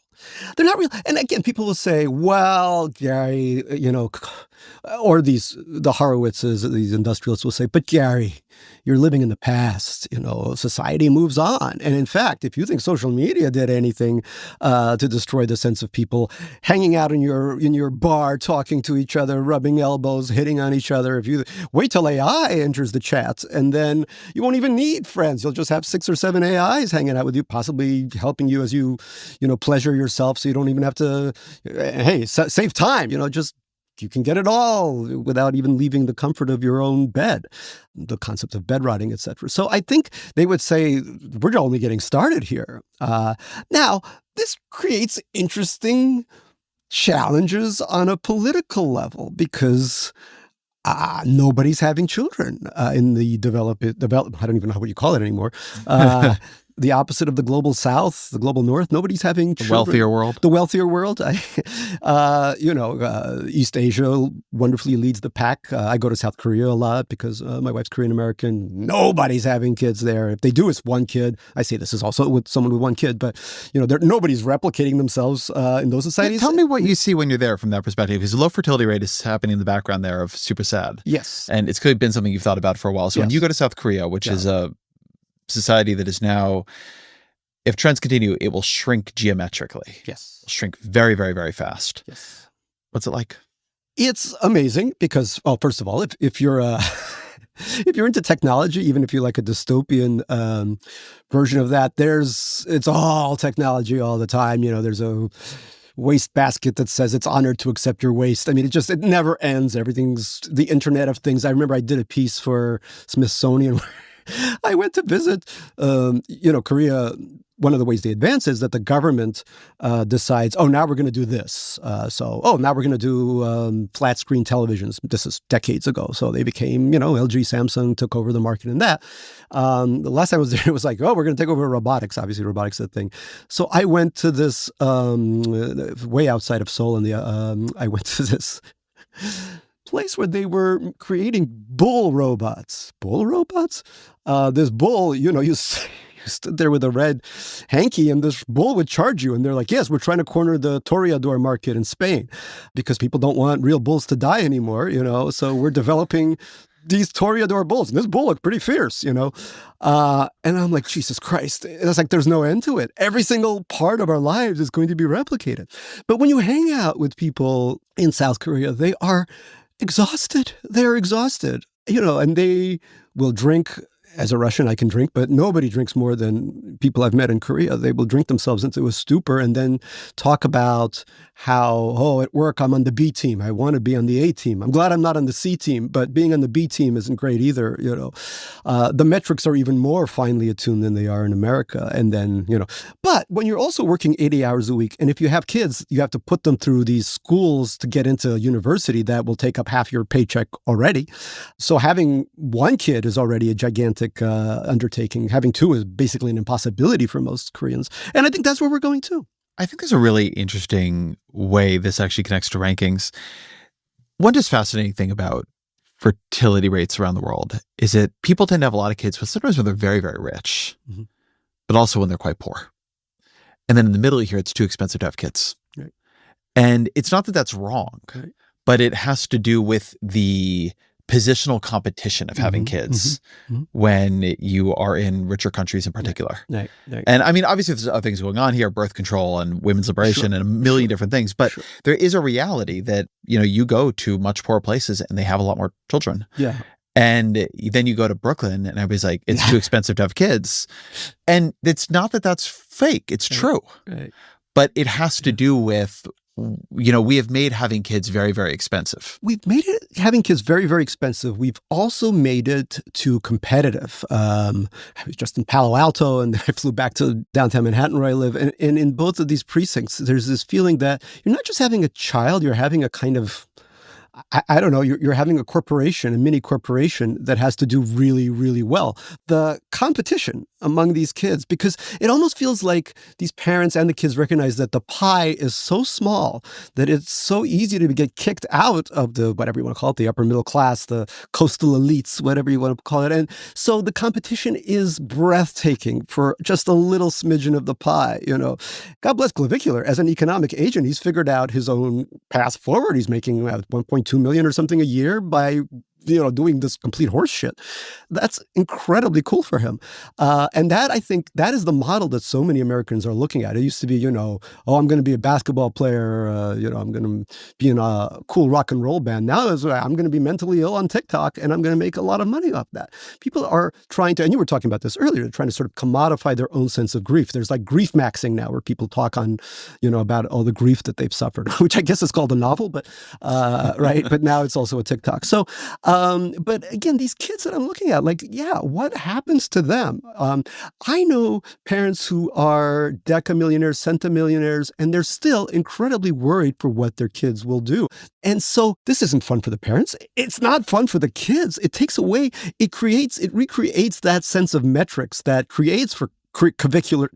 They're not real. And again, people will say, well, Gary, or the Horowitzes, these industrialists will say, but Gary, you're living in the past. Society moves on. And in fact, if you think social media did anything to destroy the sense of people hanging out in your bar, talking to each other, rubbing elbows, hitting on each other, if you wait till AI enters the chat, and then you won't even need friends. You'll just have 6 or 7 AIs hanging out with you, possibly helping you as you pleasure yourself, so you don't even have to, save time, just you can get it all without even leaving the comfort of your own bed, the concept of bed rotting, etc. So I think they would say, we're only getting started here. Now, this creates interesting challenges on a political level because nobody's having children in the development. I don't even know what you call it anymore. the opposite of the global south, the global north. Nobody's having children. Wealthier world. The wealthier world. East Asia wonderfully leads the pack. I go to South Korea a lot because my wife's Korean American. Nobody's having kids there. If they do, it's one kid. I say this is also with someone with one kid, but nobody's replicating themselves in those societies. Tell me what you see when you're there from that perspective, because the low fertility rate is happening in the background there of super sad. Yes. And it's clearly been something you've thought about for a while. So when you go to South Korea, which is a society that is now, if trends continue, it will shrink geometrically. Yes. It'll shrink very, very, very fast. Yes. What's it like? It's amazing because, well, first of all, if you're if you're into technology, even if you're like a dystopian version of that, it's all technology all the time. There's a waste basket that says it's honored to accept your waste. I mean, it never ends. Everything's the Internet of Things. I remember I did a piece for Smithsonian where I went to visit, Korea. One of the ways they advance is that the government decides, now we're going to do this. Now we're going to do flat screen televisions. This is decades ago. So they became, LG, Samsung took over the market in that. The last time I was there, it was like, we're going to take over robotics. Obviously, robotics is a thing. So I went to this way outside of Seoul, and I went to this place where they were creating bull robots. Bull robots? This bull, you stood there with a red hanky and this bull would charge you. And they're like, yes, we're trying to corner the toreador market in Spain because people don't want real bulls to die anymore, So we're developing these toreador bulls. And this bull looked pretty fierce, And I'm like, Jesus Christ. It's like there's no end to it. Every single part of our lives is going to be replicated. But when you hang out with people in South Korea, they are exhausted. They're exhausted, and they will drink. As a Russian, I can drink, but nobody drinks more than people I've met in Korea. They will drink themselves into a stupor and then talk about how, at work, I'm on the B team. I want to be on the A team. I'm glad I'm not on the C team, but being on the B team isn't great either. The metrics are even more finely attuned than they are in America. And then, but when you're also working 80 hours a week, and if you have kids, you have to put them through these schools to get into a university that will take up half your paycheck already. So having one kid is already a gigantic undertaking. Having two is basically an impossibility for most Koreans. And I think that's where we're going to. I think there's a really interesting way this actually connects to rankings. One just fascinating thing about fertility rates around the world is that people tend to have a lot of kids, but sometimes when they're very, very rich, but also when they're quite poor. And then in the middle here, it's too expensive to have kids. Right. And it's not that that's wrong, but it has to do with the positional competition of having kids when you are in richer countries in particular. Right. And I mean, obviously there's other things going on here, birth control and women's liberation and a million different things, but there is a reality that, you go to much poorer places and they have a lot more children. Yeah. And then you go to Brooklyn and everybody's like, it's too expensive to have kids. And it's not that that's fake. It's true. Right. But it has to do with, we have made having kids very, very expensive. We've made having kids very, very expensive. We've also made it too competitive. I was just in Palo Alto and I flew back to downtown Manhattan where I live. And in both of these precincts, there's this feeling that you're not just having a child, you're having a kind of, I don't know, you're having a corporation, a mini corporation that has to do really, really well. The competition among these kids, because it almost feels like these parents and the kids recognize that the pie is so small that it's so easy to get kicked out of the, whatever you want to call it, the upper middle class, the coastal elites, whatever you want to call it. And so the competition is breathtaking for just a little smidgen of the pie, God bless Clavicular. As an economic agent, he's figured out his own path forward. He's making 1.2 million or something a year by doing this complete horse shit. That's incredibly cool for him. And that, I think, that is the model that so many Americans are looking at. It used to be, I'm going to be a basketball player, I'm going to be in a cool rock and roll band. Now I'm going to be mentally ill on TikTok and I'm going to make a lot of money off that. People are trying to, and you were talking about this earlier, trying to sort of commodify their own sense of grief. There's like grief maxing now where people talk on, about all the grief that they've suffered, which I guess is called a novel, but, right. But now it's also a TikTok. So, but again, these kids that I'm looking at, what happens to them? I know parents who are decamillionaires, centimillionaires, and they're still incredibly worried for what their kids will do. And so this isn't fun for the parents. It's not fun for the kids. It takes away, it recreates that sense of metrics that creates for claviculars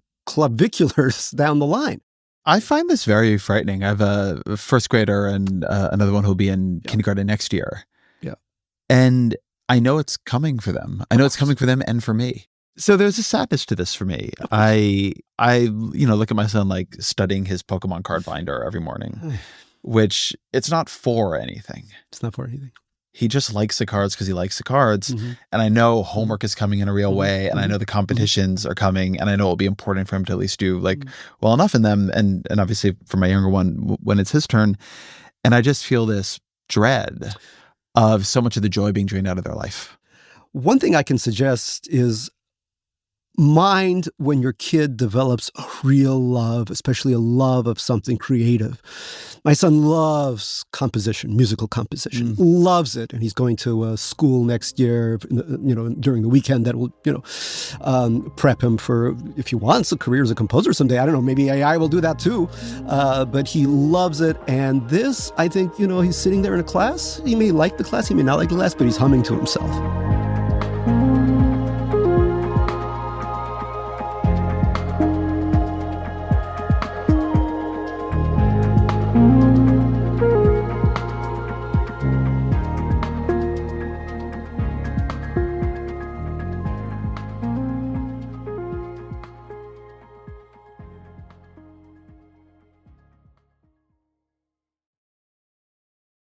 down the line. I find this very frightening. I have a first grader and another one who'll be in kindergarten next year. Yeah. And I know it's coming for them. I know it's coming for them and for me. So there's a sadness to this for me. I look at my son like studying his Pokemon card binder every morning, which it's not for anything. It's not for anything. He just likes the cards because he likes the cards. Mm-hmm. And I know homework is coming in a real way. And I know the competitions are coming. And I know it'll be important for him to at least do well enough in them. And obviously for my younger one, when it's his turn. And I just feel this dread of so much of the joy being drained out of their life. One thing I can suggest is mind when your kid develops a real love, especially a love of something creative. My son loves composition, musical composition, loves it. And he's going to school next year, during the weekend that will, prep him for, if he wants a career as a composer someday. I don't know, maybe AI will do that too. But he loves it. And this, I think, he's sitting there in a class. He may like the class, he may not like the class, but he's humming to himself.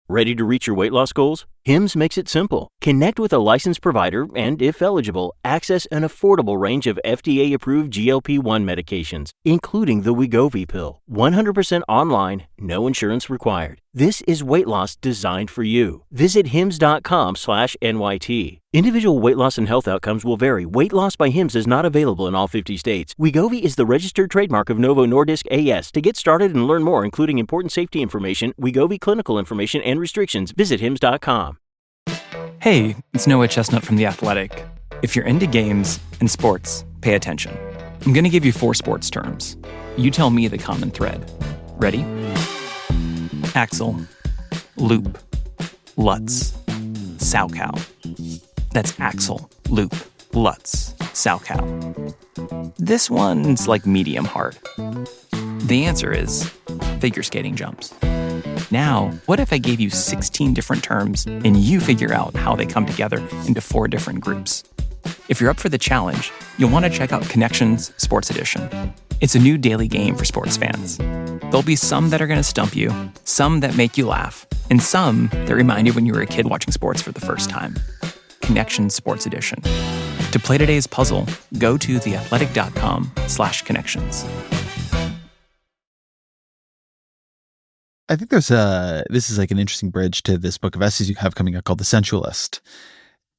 Ready to reach your weight loss goals? Hims makes it simple. Connect with a licensed provider and, if eligible, access an affordable range of FDA-approved GLP-1 medications, including the Wegovy pill. 100% online, no insurance required. This is weight loss designed for you. Visit hims.com/NYT. Individual weight loss and health outcomes will vary. Weight loss by Hims is not available in all 50 states. Wegovy is the registered trademark of Novo Nordisk A/S. To get started and learn more, including important safety information, Wegovy clinical information, and restrictions, visit hims.com. Hey, it's Noah Chestnut from The Athletic. If you're into games and sports, pay attention. I'm going to give you 4 sports terms. You tell me the common thread. Ready? Axle, loop, Lutz, Salchow. That's axle, loop, Lutz, Salchow. This one's like medium hard. The answer is figure skating jumps. Now, what if I gave you 16 different terms and you figure out how they come together into 4 different groups? If you're up for the challenge, you'll want to check out Connections Sports Edition. It's a new daily game for sports fans. There'll be some that are going to stump you, some that make you laugh, and some that remind you when you were a kid watching sports for the first time. Connections Sports Edition. To play today's puzzle, go to theathletic.com/connections. I think this is like an interesting bridge to this book of essays you have coming out called The Sensualist.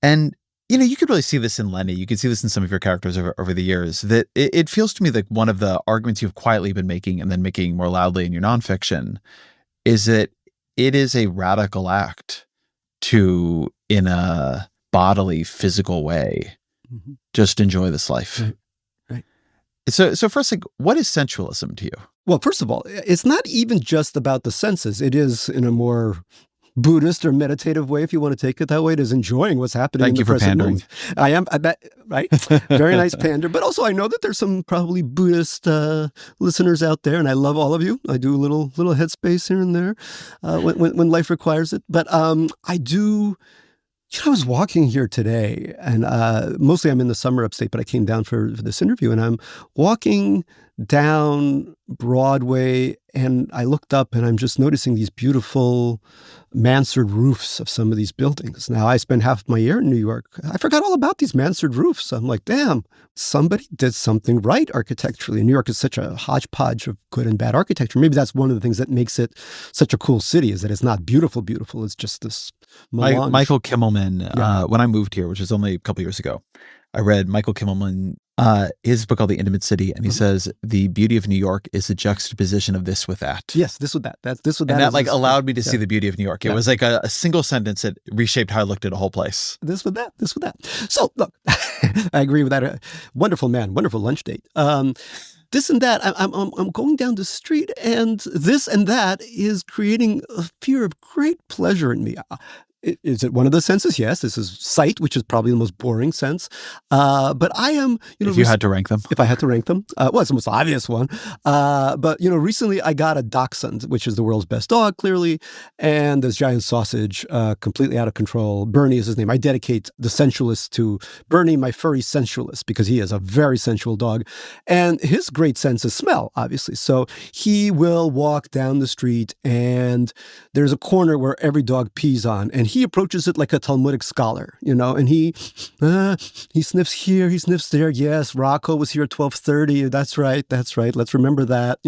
And, you could really see this in Lenny. You can see this in some of your characters over the years, that it feels to me like one of the arguments you've quietly been making and then making more loudly in your nonfiction is that it is a radical act to, in a bodily, physical way, just enjoy this life. Right. So first, what is sensualism to you? Well, first of all, it's not even just about the senses. It is, in a more Buddhist or meditative way, if you want to take it that way, it is enjoying what's happening in the present moment. I am, I bet, right? Very nice pander. But also, I know that there's some probably Buddhist listeners out there, and I love all of you. I do a little headspace here and there when life requires it. But I do. I was walking here today, and mostly I'm in the summer upstate, but I came down for this interview, and I'm walking down Broadway, and I looked up, and I'm just noticing these beautiful mansard roofs of some of these buildings. Now, I spent half my year in New York. I forgot all about these mansard roofs. I'm like, damn, somebody did something right architecturally. New York is such a hodgepodge of good and bad architecture. Maybe that's one of the things that makes it such a cool city, is that it's not beautiful. It's just this melange. Michael Kimmelman, when I moved here, which was only a couple years ago, I read Michael Kimmelman, his book called The Intimate City, and he says the beauty of New York is the juxtaposition of this with that. Yes, this with that. That's this with that. And that allowed me to see the beauty of New York. It was like a single sentence that reshaped how I looked at a whole place. This with that. This with that. So look, I agree with that. Wonderful man, wonderful lunch date. This and that. I'm going down the street, and this and that is creating a fear of great pleasure in me. Is it one of the senses? Yes. This is sight, which is probably the most boring sense. But I am, if you had to rank them. If I had to rank them. Well, it's the most obvious one. But, recently I got a dachshund, which is the world's best dog, clearly. And this giant sausage, completely out of control. Bernie is his name. I dedicate the Sensualist to Bernie, my furry sensualist, because he is a very sensual dog. And his great sense is smell, obviously. So he will walk down the street and there's a corner where every dog pees on. And he approaches it like a Talmudic scholar, and he sniffs here, he sniffs there. Yes, Rocco was here at 12:30. That's right. Let's remember that.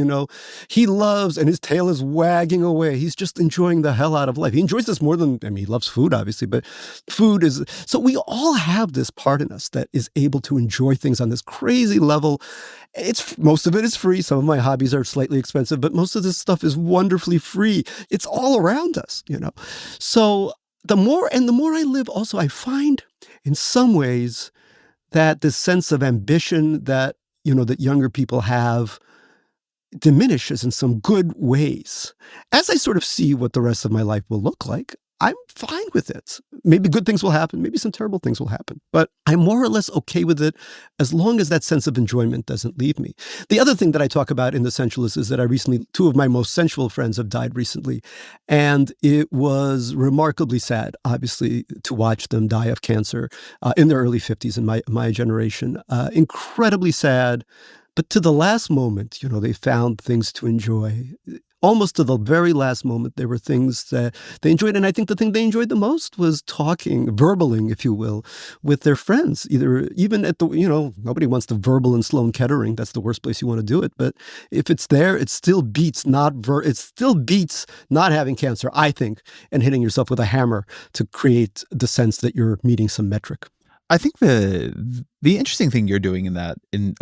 He loves, and his tail is wagging away. He's just enjoying the hell out of life. He enjoys this more than, he loves food, obviously, but food is, so we all have this part in us that is able to enjoy things on this crazy level. Most of it is free. Some of my hobbies are slightly expensive, but most of this stuff is wonderfully free. It's all around us, So the more I live, also, I find in some ways that this sense of ambition that, that younger people have diminishes in some good ways. As I sort of see what the rest of my life will look like, I'm fine with it. Maybe good things will happen. Maybe some terrible things will happen. But I'm more or less okay with it as long as that sense of enjoyment doesn't leave me. The other thing that I talk about in The Sensualist is that two of my most sensual friends have died recently. And it was remarkably sad, obviously, to watch them die of cancer in their early 50s in my generation. Incredibly sad. But to the last moment, they found things to enjoy. Almost to the very last moment, there were things that they enjoyed. And I think the thing they enjoyed the most was talking, verbling, if you will, with their friends. Even at the, nobody wants to verbal in Sloan Kettering. That's the worst place you want to do it. But if it's there, it still beats not having cancer, I think, and hitting yourself with a hammer to create the sense that you're meeting some metric. I think the interesting thing you're doing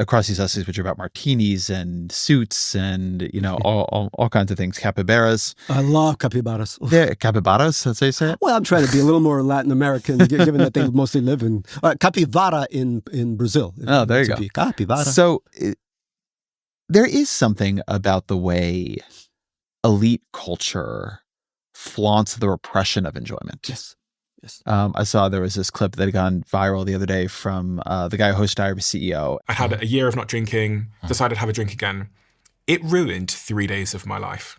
across these essays, which are about martinis and suits and all kinds of things, capybaras. I love capybaras. They're capybaras, that's how you say it. Well, I'm trying to be a little more Latin American, given that they mostly live in capivara in Brazil. Oh, there you go. Capybara. So there is something about the way elite culture flaunts the repression of enjoyment. Yes. I saw there was this clip that had gone viral the other day from the guy who hosts Diary of a CEO. I had a year of not drinking, decided to have a drink again. It ruined 3 days of my life.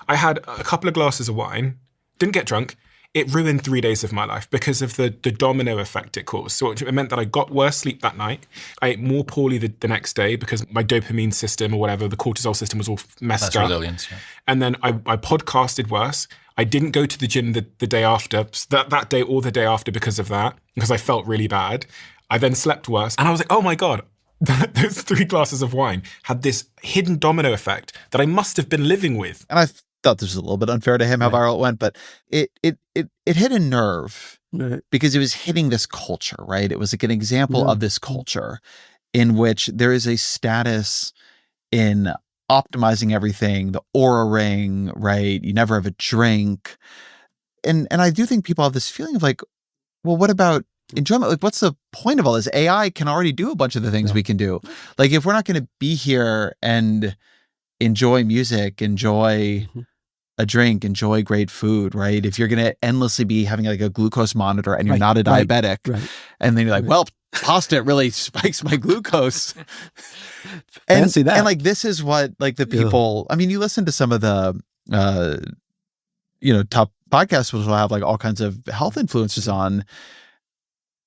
I had a couple of glasses of wine, didn't get drunk. It ruined 3 days of my life because of the domino effect it caused. So it meant that I got worse sleep that night. I ate more poorly the next day because my dopamine system or whatever, the cortisol system was all messed up. That's resilience, yeah. And then I podcasted worse. I didn't go to the gym the day after, that day or the day after because of that, because I felt really bad. I then slept worse. And I was like, oh my God, those 3 glasses of wine had this hidden domino effect that I must have been living with. And I thought this was a little bit unfair to him how viral it went, but it hit a nerve because it was hitting this culture, right? It was like an example of this culture in which there is a status in optimizing everything, the Oura ring, right? You never have a drink. And I do think people have this feeling of like, well, what about enjoyment? Like, what's the point of all this? AI can already do a bunch of the things we can do. Like, if we're not going to be here and enjoy music, enjoy a drink, enjoy great food, right? If you're going to endlessly be having like a glucose monitor and you're not a diabetic, and then you're like, well, pasta really spikes my glucose. Fancy that. And like, this is what like the people, I mean, you listen to some of the, top podcasts, which will have like all kinds of health influencers on.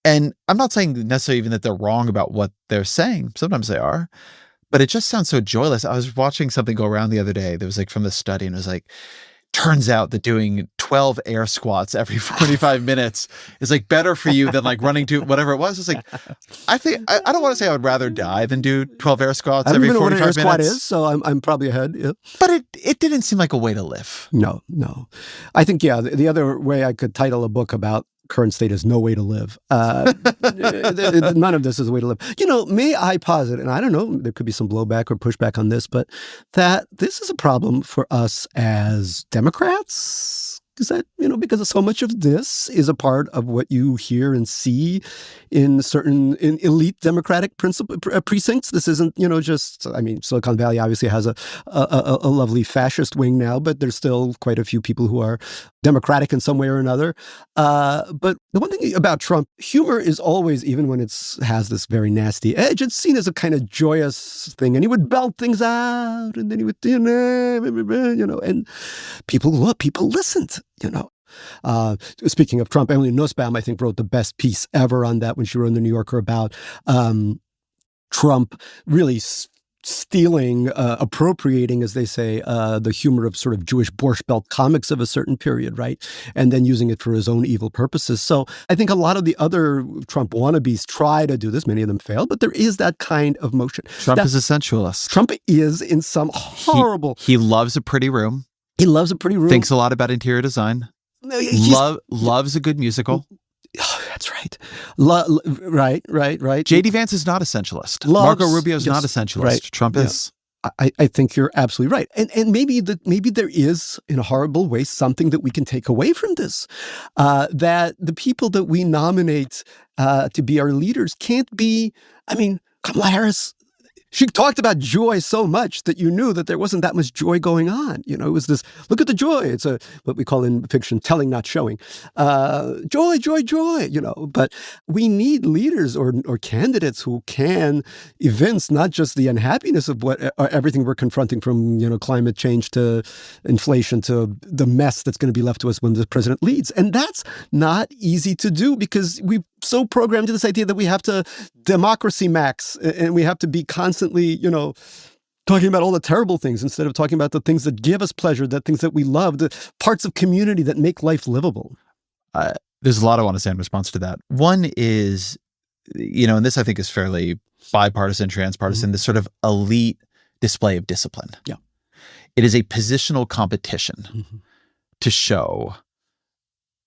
And I'm not saying necessarily even that they're wrong about what they're saying. Sometimes they are, but it just sounds so joyless. I was watching something go around the other day that was like from the study, and it was like, turns out that doing 12 air squats every 45 minutes is like better for you than like running to whatever it was. It's like, I think, I don't want to say I would rather die than do 12 air squats every 45 minutes. I don't even know what an air squat is, so I'm probably ahead. Yeah. But it didn't seem like a way to live. No. I think, the other way I could title a book about current state is no way to live. None of this is a way to live. May I posit, and I don't know, there could be some blowback or pushback on this, but that this is a problem for us as Democrats, Is that, because so much of this is a part of what you hear and see in elite democratic precincts. This isn't, just, Silicon Valley obviously has a lovely fascist wing now, but there's still quite a few people who are democratic in some way or another. But the one thing about Trump, humor is always, even when it has this very nasty edge, it's seen as a kind of joyous thing. And he would belt things out, and then he would, and people listened. Speaking of Trump, Emily Nussbaum, I think, wrote the best piece ever on that when she wrote in the New Yorker about Trump really stealing, appropriating, as they say, the humor of sort of Jewish Borscht Belt comics of a certain period, right? And then using it for his own evil purposes. So I think a lot of the other Trump wannabes try to do this. Many of them fail, but there is that kind of motion. Trump is a sensualist. Trump is in some horrible... He loves a pretty room. He loves a pretty room. Thinks a lot about interior design. Loves a good musical. Oh, that's right. Right. J.D. Vance is not a sensualist. Marco Rubio is not a sensualist. Right. Trump is. I think you're absolutely right. And maybe there is, in a horrible way, something that we can take away from this. That the people that we nominate to be our leaders can't be, Kamala Harris, she talked about joy so much that you knew that there wasn't that much joy going on. It was this, look at the joy. It's what we call in fiction, telling, not showing. Joy, but we need leaders or candidates who can evince not just the unhappiness of what everything we're confronting, from, climate change to inflation to the mess that's going to be left to us when the president leads. And that's not easy to do because we've so programmed to this idea that we have to democracy max and we have to be constantly, talking about all the terrible things instead of talking about the things that give us pleasure, the things that we love, the parts of community that make life livable. There's a lot I want to say in response to that. One is, and this I think is fairly bipartisan, transpartisan, this sort of elite display of discipline. Yeah. It is a positional competition to show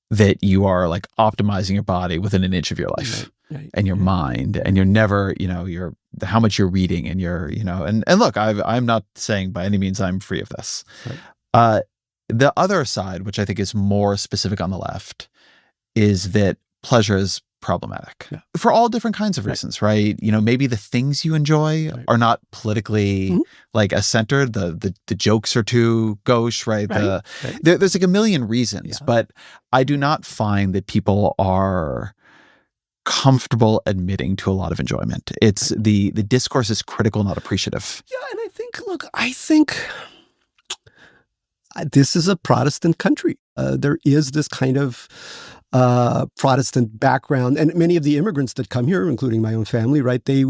that you are like optimizing your body within an inch of your life and your mind, and you're never, you're how much you're reading and you're, and look, I'm not saying by any means I'm free of this. Right. The other side, which I think is more specific on the left, is that pleasure is problematic for all different kinds of reasons, right? Maybe the things you enjoy are not politically like as centered. The jokes are too gauche, right? There's like a million reasons, but I do not find that people are comfortable admitting to a lot of enjoyment. It's the discourse is critical, not appreciative. Yeah, and I think this is a Protestant country. There is this kind of Protestant background, and many of the immigrants that come here, including my own family, right? They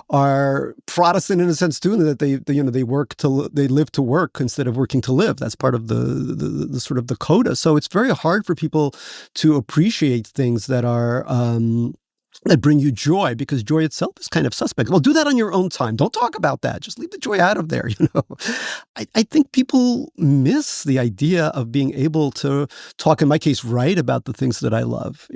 are Protestant in a sense too, that they live to work instead of working to live. That's part of the sort of the coda. So it's very hard for people to appreciate things that are that bring you joy, because joy itself is kind of suspect. Well, do that on your own time. Don't talk about that. Just leave the joy out of there, I think people miss the idea of being able to talk, in my case, write about the things that I love,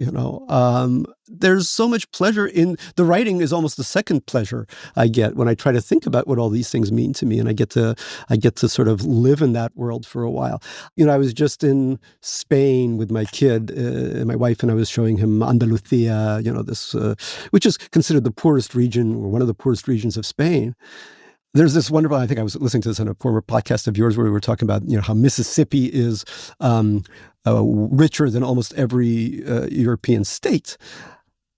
There's so much pleasure in the writing is almost the second pleasure I get when I try to think about what all these things mean to me, and I get to sort of live in that world for a while. I was just in Spain with my kid, my wife, and I was showing him Andalusia, this which is considered the poorest region, or one of the poorest regions of Spain. There's this wonderful, I think I was listening to this on a former podcast of yours where we were talking about, how Mississippi is richer than almost every European state.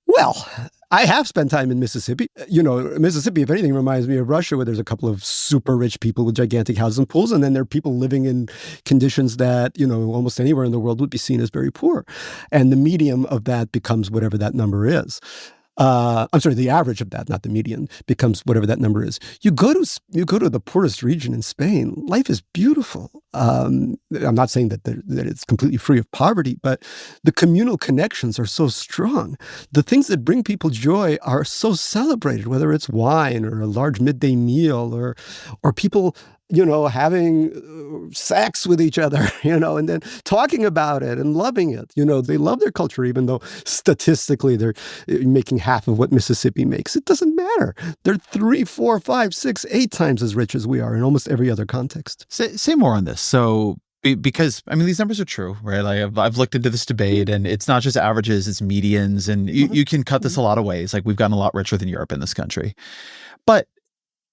Well, I have spent time in Mississippi. Mississippi, if anything, reminds me of Russia, where there's a couple of super rich people with gigantic houses and pools, and then there are people living in conditions that, almost anywhere in the world would be seen as very poor. And the medium of that becomes whatever that number is. I'm sorry, the average of that, not the median, becomes whatever that number is. You go to the poorest region in Spain, life is beautiful. I'm not saying that it's completely free of poverty, but the communal connections are so strong. The things that bring people joy are so celebrated, whether it's wine or a large midday meal or people having sex with each other, and then talking about it and loving it. They love their culture, even though statistically they're making half of what Mississippi makes. It doesn't matter. They're 3, 4, 5, 6, 8 times as rich as we are in almost every other context. Say more on this. So Because, I mean, these numbers are true, right? Like I've looked into this debate, and it's not just averages, it's medians, and you can cut this a lot of ways. Like we've gotten a lot richer than Europe in this country. But,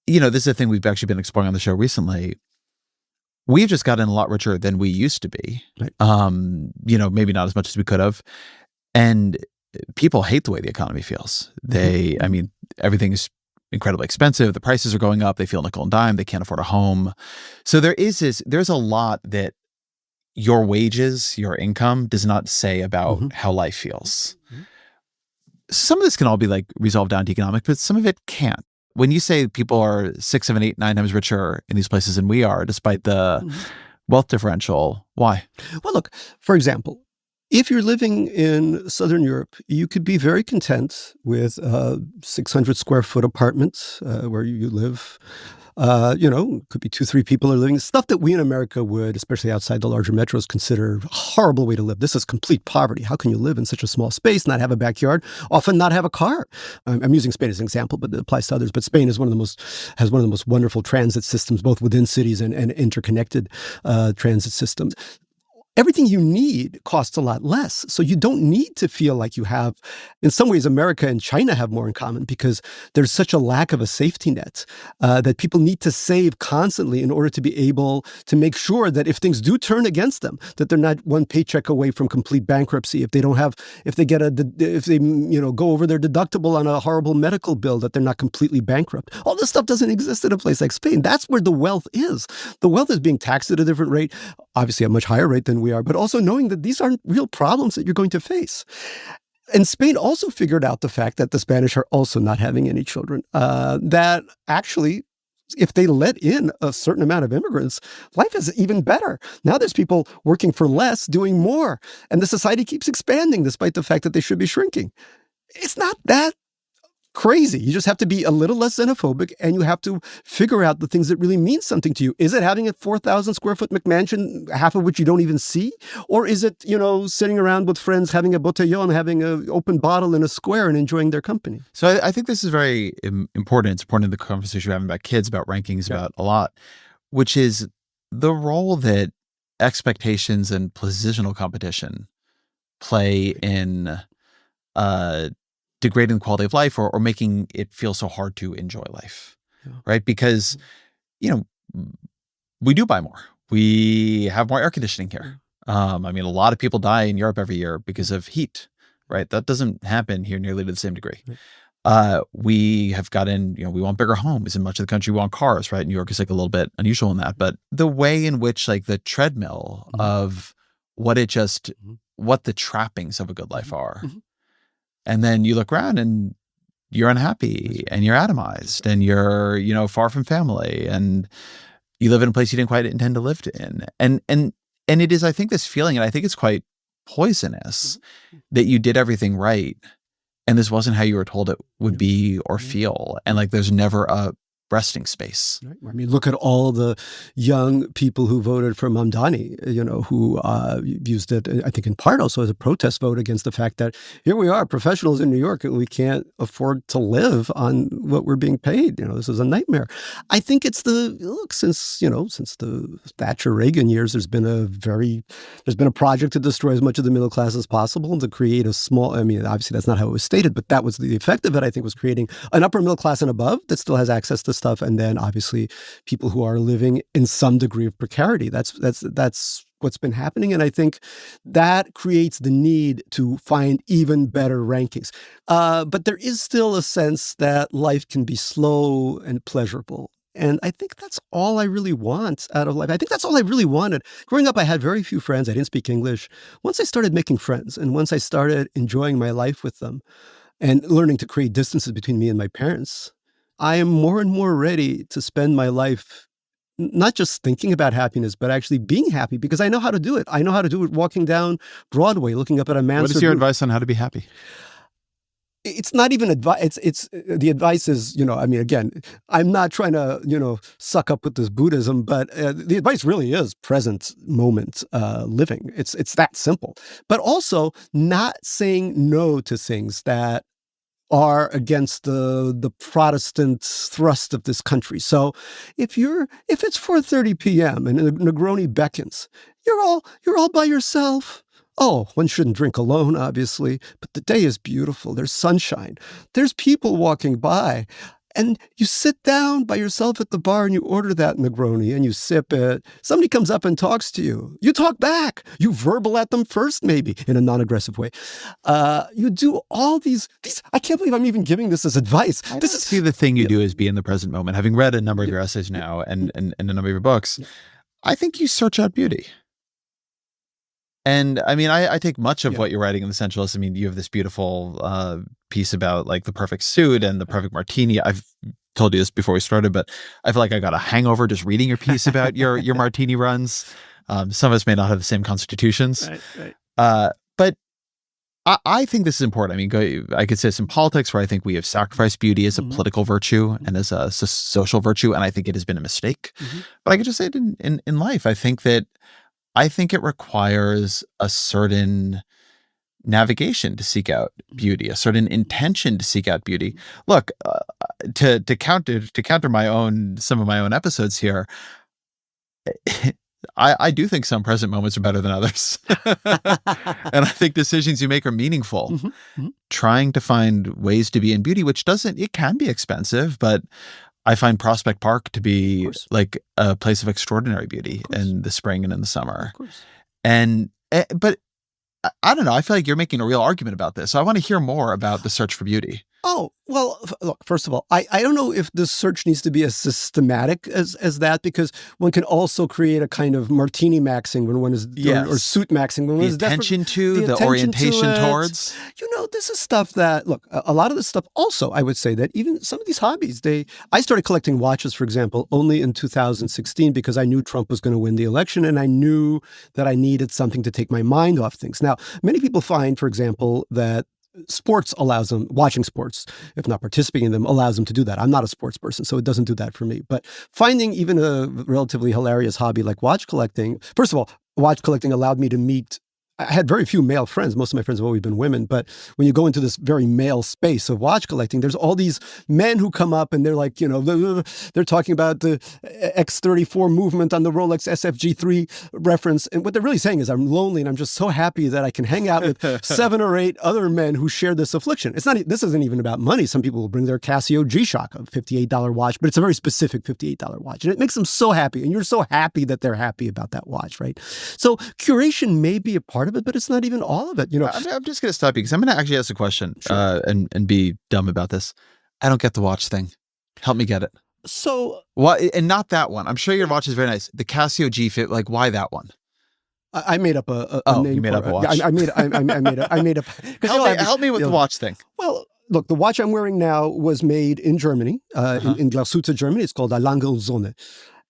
this is a thing we've actually been exploring on the show recently. We've just gotten a lot richer than we used to be. Right. Maybe not as much as we could have. And people hate the way the economy feels. I mean, everything is incredibly expensive. The prices are going up. They feel nickel and dime. They can't afford a home. So there's a lot that your wages, your income does not say about how life feels. Some of this can all be like resolved down to economics, but some of it can't. When you say people are 6, 7, 8, 9 times richer in these places than we are, despite the wealth differential, why? Well, look, for example, if you're living in Southern Europe, you could be very content with 600 square foot apartments where you live. Could be 2, 3 people are living. Stuff that we in America would, especially outside the larger metros, consider a horrible way to live. This is complete poverty. How can you live in such a small space, not have a backyard, often not have a car? I'm using Spain as an example, but it applies to others. But Spain is has one of the most wonderful transit systems, both within cities and interconnected transit systems. Everything you need costs a lot less. So you don't need to feel like you have, in some ways, America and China have more in common because there's such a lack of a safety net that people need to save constantly in order to be able to make sure that if things do turn against them, that they're not one paycheck away from complete bankruptcy. If they go over their deductible on a horrible medical bill, that they're not completely bankrupt. All this stuff doesn't exist in a place like Spain. That's where the wealth is. The wealth is being taxed at a different rate, obviously a much higher rate than we are, but also knowing that these aren't real problems that you're going to face. And Spain also figured out the fact that the Spanish are also not having any children, that actually, if they let in a certain amount of immigrants, life is even better. Now there's people working for less, doing more, and the society keeps expanding despite the fact that they should be shrinking. It's not that crazy. You just have to be a little less xenophobic, and you have to figure out the things that really mean something to you. Is it having a 4,000 square foot McMansion, half of which you don't even see? Or is it, sitting around with friends, having a botellón, having an open bottle in a square and enjoying their company? So I think this is very important. It's important in the conversation we're having about kids, about rankings, about a lot, which is the role that expectations and positional competition play in degrading the quality of life or making it feel so hard to enjoy life, right? Because, we do buy more. We have more air conditioning here. A lot of people die in Europe every year because of heat, right? That doesn't happen here nearly to the same degree. We have gotten, we want bigger homes. In much of the country, we want cars, right? New York is like a little bit unusual in that. But the way in which like the treadmill of what the trappings of a good life are, and then you look around and you're unhappy and you're atomized and you're, far from family and you live in a place you didn't quite intend to live in. And it is, I think, this feeling, and I think it's quite poisonous that you did everything right and this wasn't how you were told it would be or feel. And like, there's never a resting space. Right. Look at all the young people who voted for Mamdani, who used it, I think in part also as a protest vote against the fact that here we are, professionals in New York, and we can't afford to live on what we're being paid. This is a nightmare. I think it's since the Thatcher Reagan years, there's been a project to destroy as much of the middle class as possible and to create a small, obviously that's not how it was stated, but that was the effect of it, I think, was creating an upper middle class and above that still has access to stuff, and then obviously people who are living in some degree of precarity. That's what's been happening, and I think that creates the need to find even better rankings. But there is still a sense that life can be slow and pleasurable. And I think that's all I really want out of life. I think that's all I really wanted. Growing up, I had very few friends. I didn't speak English. Once I started making friends, and once I started enjoying my life with them and learning to create distances between me and my parents, I am more and more ready to spend my life not just thinking about happiness, but actually being happy, because I know how to do it. I know how to do it walking down Broadway, looking up at a Mansard. What is your advice on how to be happy? It's not even advice. It's the advice is, again, I'm not trying to, suck up with this Buddhism, but the advice really is present moment living. It's that simple. But also not saying no to things that are against the Protestant thrust of this country. So if it's 4:30 p.m. and a Negroni beckons, you're all by yourself. Oh, one shouldn't drink alone, obviously, but the day is beautiful. There's sunshine. There's people walking by. And you sit down by yourself at the bar and you order that Negroni and you sip it. Somebody comes up and talks to you. You talk back. You verbal at them first, maybe, in a non-aggressive way. You do all these. I can't believe I'm even giving this as advice. See, the thing you do is be in the present moment. Having read a number of your essays now and a number of your books, I think you search out beauty. And I mean, I take much of what you're writing in The Sensualist. I mean, you have this beautiful piece about like the perfect suit and the perfect martini. I've told you this before we started, but I feel like I got a hangover just reading your piece about your martini runs. Some of us may not have the same constitutions. Right. But I think this is important. I mean, I could say this in politics where I think we have sacrificed beauty as a political virtue and as a social virtue, and I think it has been a mistake. But I could just say it in life. I think it requires a certain navigation to seek out beauty, a certain intention to seek out beauty. Look, to counter some of my own episodes here, I do think some present moments are better than others. And I think decisions you make are meaningful. Trying to find ways to be in beauty, which it can be expensive, but I find Prospect Park to be like a place of extraordinary beauty in the spring and in the summer. But I don't know. I feel like you're making a real argument about this. So I want to hear more about the search for beauty. Oh, well, look, first of all, I don't know if this search needs to be as systematic as that, because one can also create a kind of martini maxing when one is, or suit maxing when one is desperate. The orientation towards. This is stuff that, look, a lot of this stuff also, I would say that even some of these hobbies, I started collecting watches, for example, only in 2016 because I knew Trump was going to win the election and I knew that I needed something to take my mind off things. Now, many people find, for example, that sports allows them, watching sports, if not participating in them, allows them to do that. I'm not a sports person, so it doesn't do that for me. But finding even a relatively hilarious hobby like watch collecting, first of all, watch collecting allowed me to meet, I had very few male friends. Most of my friends have always been women. But when you go into this very male space of watch collecting, there's all these men who come up and they're like, they're talking about the X34 movement on the Rolex SFG3 reference. And what they're really saying is, I'm lonely and I'm just so happy that I can hang out with 7 or 8 other men who share this affliction. This isn't even about money. Some people will bring their Casio G-Shock, a $58 watch, but it's a very specific $58 watch. And it makes them so happy. And you're so happy that they're happy about that watch, right? So curation may be a part of it, but it's not even all of it. I'm just going to stop you because I'm going to actually ask a question and be dumb about this. I don't get the watch thing. Help me get it. So what? And not that one. I'm sure your watch is very nice. The Casio G-Fit, like why that one? I made up a name. You made up a watch. I made up. Help me with the watch thing. Well, look, the watch I'm wearing now was made in Germany, in Glasuta, Germany. It's called a Langelsonne.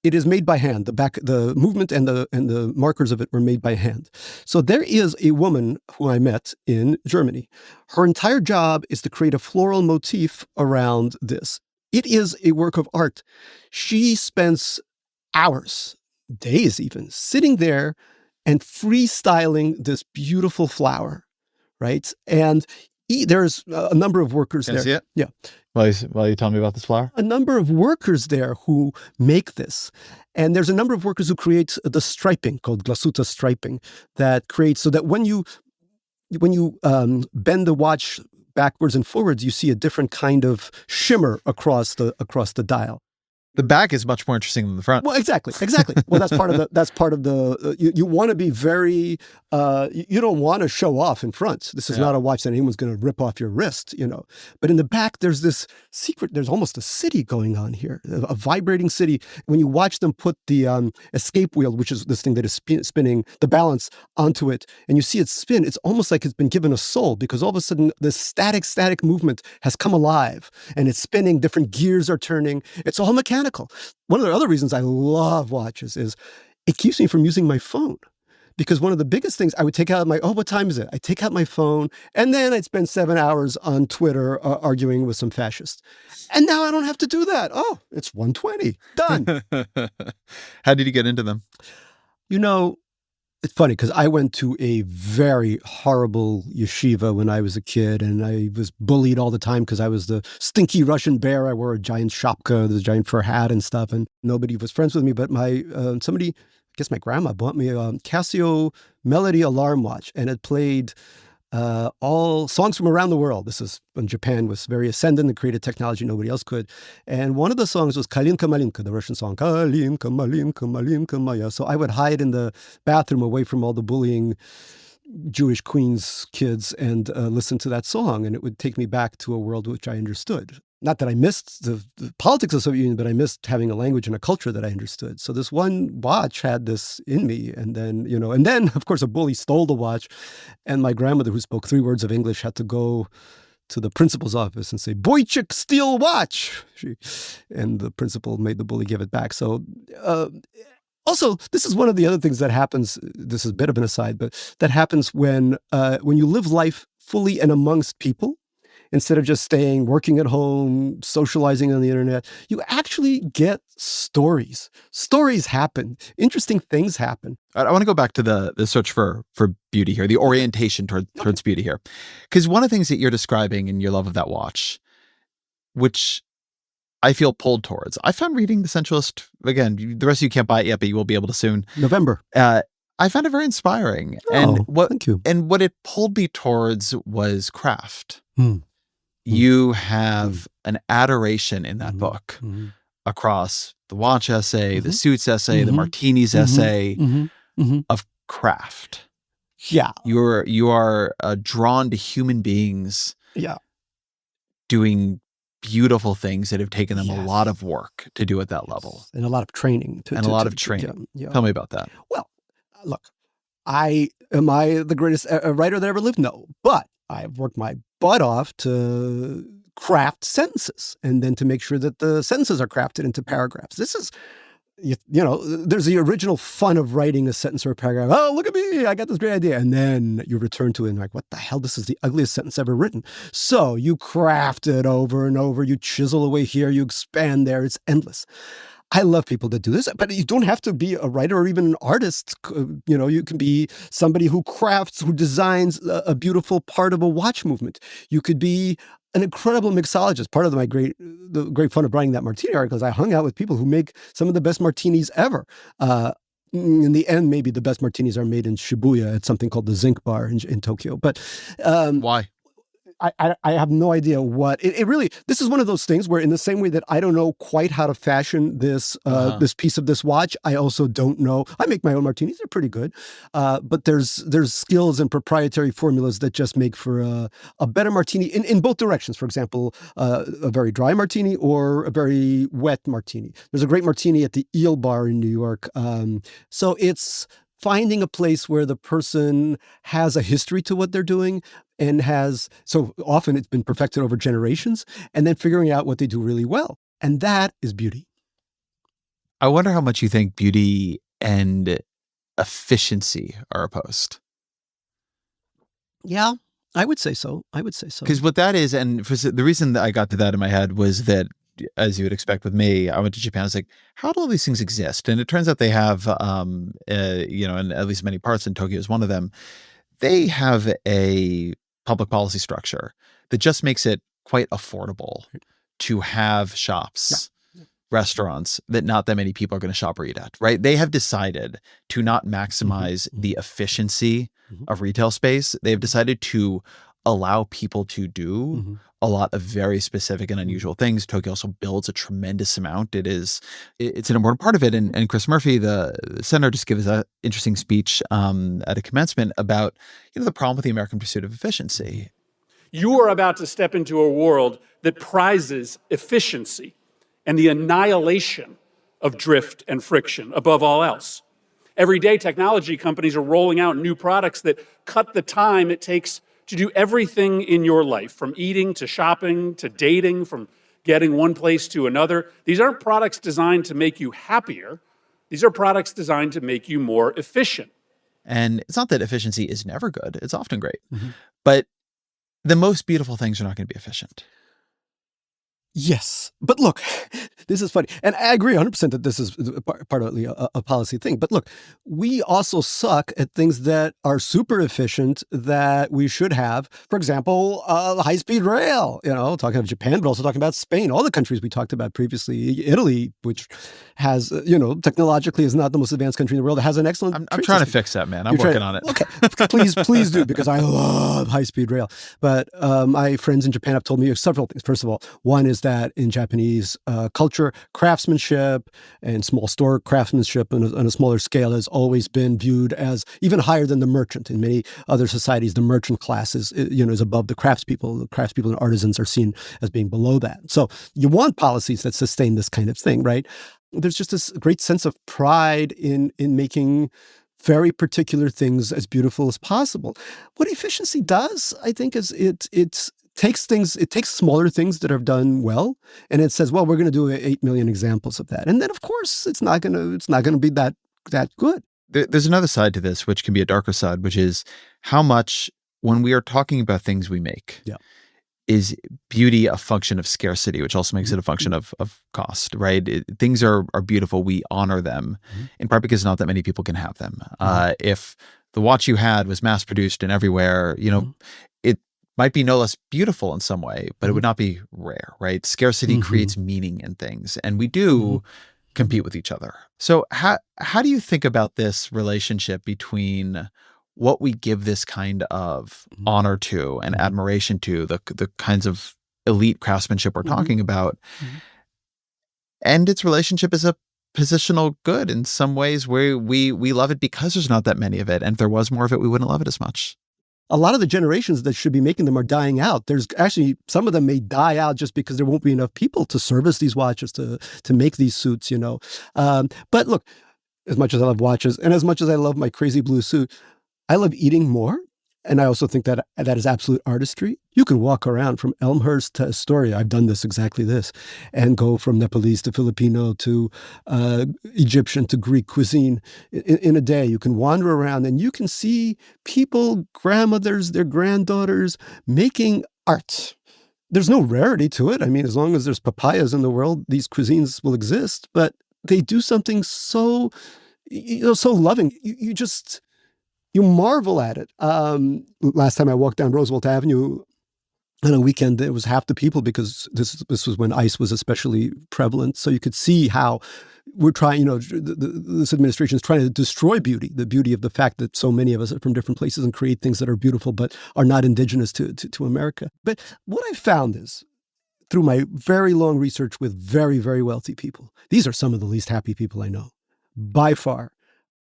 It is made by hand. The movement and the markers of it were made by hand. So there is a woman who I met in Germany. Her entire job is to create a floral motif around this. It is a work of art. She spends hours, days even, sitting there and freestyling this beautiful flower, right? And there's a number of workers there. Can I see it? Yeah. While you tell me about this flower? A number of workers there who make this. And there's a number of workers who create the striping called glasuta striping that creates so that when you bend the watch backwards and forwards, you see a different kind of shimmer across the dial. The back is much more interesting than the front. Well, exactly. Well, that's part of the. You want to be very. You don't want to show off in front. This is not a watch that anyone's going to rip off your wrist, But in the back, there's this secret. There's almost a city going on here, a vibrating city. When you watch them put the escape wheel, which is this thing that is spinning the balance onto it, and you see it spin, it's almost like it's been given a soul because all of a sudden this static movement has come alive and it's spinning. Different gears are turning. It's all mechanical. One of the other reasons I love watches is it keeps me from using my phone. Because one of the biggest things, I would take out what time is it? I take out my phone, and then I'd spend 7 hours on Twitter arguing with some fascists. And now I don't have to do that. Oh, it's 1:20. Done. How did you get into them? It's funny because I went to a very horrible yeshiva when I was a kid, and I was bullied all the time because I was the stinky Russian bear. I wore a giant shapka, the giant fur hat and stuff, and nobody was friends with me. But somebody, I guess my grandma, bought me a Casio Melody alarm watch, and it played all songs from around the world. This is when Japan was very ascendant and created technology nobody else could. And one of the songs was Kalinka Malinka, the Russian song, Kalinka Malinka Malinka Maya. So I would hide in the bathroom away from all the bullying Jewish Queens kids and listen to that song. And it would take me back to a world which I understood. Not that I missed the politics of the Soviet Union, but I missed having a language and a culture that I understood. So this one watch had this in me. And then, of course, a bully stole the watch. And my grandmother, who spoke 3 words of English, had to go to the principal's office and say, "Boychik, steal watch." And the principal made the bully give it back. So also, this is one of the other things that happens. This is a bit of an aside, but that happens when you live life fully and amongst people. Instead of just working at home, socializing on the internet, you actually get stories. Stories happen. Interesting things happen. I want to go back to the search for beauty here, the orientation towards beauty here. Because one of the things that you're describing in your love of that watch, which I feel pulled towards, I found reading The Sensualist, again, the rest of you can't buy it yet, but you will be able to soon. November. I found it very inspiring. Thank you. And what it pulled me towards was craft. You have an adoration in that book across the watch essay, the suits essay, the martinis essay of craft. Yeah. You are drawn to human beings doing beautiful things that have taken them a lot of work to do at that level. And a lot of training. A lot of training. Tell me about that. Well, look, am I the greatest writer that ever lived? No. But I've worked my butt off to craft sentences and then to make sure that the sentences are crafted into paragraphs. This is, there's the original fun of writing a sentence or a paragraph. Oh, look at me, I got this great idea. And then you return to it and like, what the hell? This is the ugliest sentence ever written. So you craft it over and over. You chisel away here, you expand there. It's endless. I love people that do this, but you don't have to be a writer or even an artist. You can be somebody who crafts, who designs a beautiful part of a watch movement. You could be an incredible mixologist. Part of the great fun of writing that martini article is I hung out with people who make some of the best martinis ever. In the end, maybe the best martinis are made in Shibuya at something called the Zinc Bar in Tokyo. But why? I have no idea what it really. This is one of those things where, in the same way that I don't know quite how to fashion this this piece of this watch, I also don't know. I make my own martinis; they're pretty good, but there's skills and proprietary formulas that just make for a better martini in both directions. For example, a very dry martini or a very wet martini. There's a great martini at the Eel Bar in New York. So it's finding a place where the person has a history to what they're doing and so often it's been perfected over generations, and then figuring out what they do really well. And that is beauty. I wonder how much you think beauty and efficiency are opposed. Yeah, I would say so. Because what that is, and the reason that I got to that in my head was that, as you would expect with me, I went to Japan. I was like, how do all these things exist? And it turns out they have, in at least many parts, and Tokyo is one of them, they have a public policy structure that just makes it quite affordable to have shops, restaurants that not that many people are going to shop or eat at, right? They have decided to not maximize the efficiency of retail space. They've decided to allow people to do a lot of very specific and unusual things. Tokyo also builds a tremendous amount. It's an important part of it. And Chris Murphy, the senator, just gave us an interesting speech at a commencement about the problem with the American pursuit of efficiency. You are about to step into a world that prizes efficiency and the annihilation of drift and friction above all else. Every day, technology companies are rolling out new products that cut the time it takes to do everything in your life, from eating to shopping to dating, from getting one place to another. These aren't products designed to make you happier. These are products designed to make you more efficient. And it's not that efficiency is never good. It's often great. But the most beautiful things are not going to be efficient. Yes. But look, This is funny. And I agree 100% that this is partly a policy thing. But look, we also suck at things that are super efficient that we should have. For example, high-speed rail, talking about Japan, but also talking about Spain, all the countries we talked about previously. Italy, which has, technologically is not the most advanced country in the world, has an excellent I'm trying to fix that, man. I'm working on it. Okay, please do, because I love high-speed rail. But my friends in Japan have told me several things. First of all, one is that in Japanese culture, craftsmanship and small store craftsmanship on a smaller scale has always been viewed as even higher than the merchant. In many other societies, the merchant class is above the craftspeople. The craftspeople and artisans are seen as being below that. So you want policies that sustain this kind of thing, right? There's just this great sense of pride in making very particular things as beautiful as possible. What efficiency does, I think, is it takes smaller things that are done well, and it says, well, we're going to do 8 million examples of that. And then, of course, it's not going to be that good. There's another side to this, which can be a darker side, which is how much, when we are talking about things we make, is beauty a function of scarcity, which also makes it a function of cost, right? Things are beautiful. We honor them, in part because not that many people can have them. If the watch you had was mass produced and everywhere, it might be no less beautiful in some way, but it would not be rare, right? Scarcity creates meaning in things, and we do compete with each other. So how do you think about this relationship between what we give this kind of honor to and admiration to, the kinds of elite craftsmanship we're talking about, and its relationship as a positional good in some ways where we love it because there's not that many of it, and if there was more of it, we wouldn't love it as much? A lot of the generations that should be making them are dying out. There's actually, some of them may die out just because there won't be enough people to service these watches, to make these suits, But look, as much as I love watches and as much as I love my crazy blue suit, I love eating more. And I also think that is absolute artistry. You can walk around from Elmhurst to Astoria. I've done exactly this, and go from Nepalese to Filipino to Egyptian to Greek cuisine in a day. You can wander around and you can see people, grandmothers, their granddaughters making art. There's no rarity to it. I mean, as long as there's papayas in the world, these cuisines will exist. But they do something so loving. You marvel at it. Last time I walked down Roosevelt Avenue on a weekend, there was half the people, because this was when ICE was especially prevalent. So you could see how we're trying, this administration is trying to destroy beauty, the beauty of the fact that so many of us are from different places and create things that are beautiful but are not indigenous to America. But what I found is, through my very long research with very, very wealthy people, these are some of the least happy people I know, by far.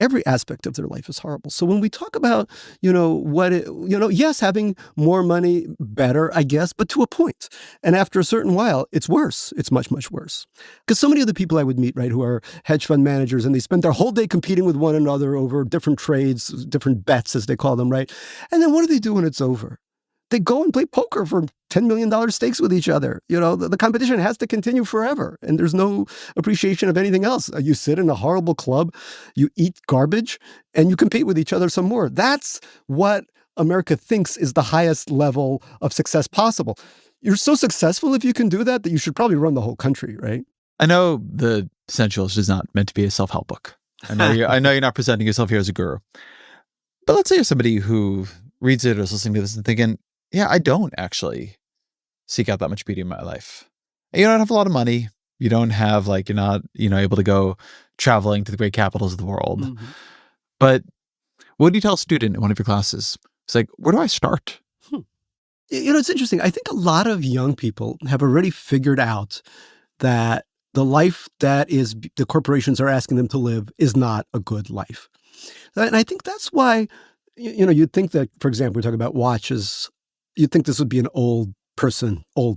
Every aspect of their life is horrible. So when we talk about, yes, having more money, better, I guess, but to a point. And after a certain while, it's worse. It's much, much worse. Because so many of the people I would meet, right, who are hedge fund managers, and they spend their whole day competing with one another over different trades, different bets, as they call them, right? And then what do they do when it's over? They go and play poker for $10 million stakes with each other. The competition has to continue forever, and there's no appreciation of anything else. You sit in a horrible club, you eat garbage, and you compete with each other some more. That's what America thinks is the highest level of success possible. You're so successful if you can do that you should probably run the whole country, right? I know the Sensualist is not meant to be a self-help book. I know you're not presenting yourself here as a guru. But let's say you're somebody who reads it or is listening to this and thinking, yeah, I don't actually seek out that much beauty in my life. You don't have a lot of money. You don't have, you're not, able to go traveling to the great capitals of the world. But what do you tell a student in one of your classes? It's like, where do I start? It's interesting. I think a lot of young people have already figured out that the life that the corporations are asking them to live is not a good life. And I think that's why, you'd think that, for example, we're talking about watches, you'd think this would be an old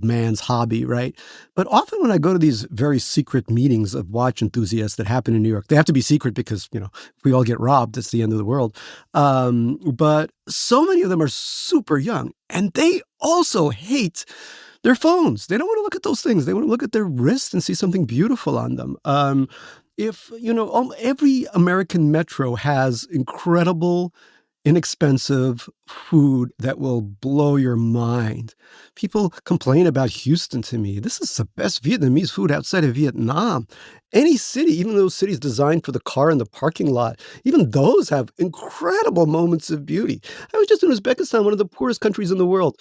man's hobby, right? But often when I go to these very secret meetings of watch enthusiasts that happen in New York, they have to be secret because, if we all get robbed, it's the end of the world. But so many of them are super young, and they also hate their phones. They don't want to look at those things. They want to look at their wrist and see something beautiful on them. Every American metro has incredible inexpensive food that will blow your mind. People complain about Houston to me. This is the best Vietnamese food outside of Vietnam. Any city, even those cities designed for the car in the parking lot, even those have incredible moments of beauty. I was just in Uzbekistan, one of the poorest countries in the world.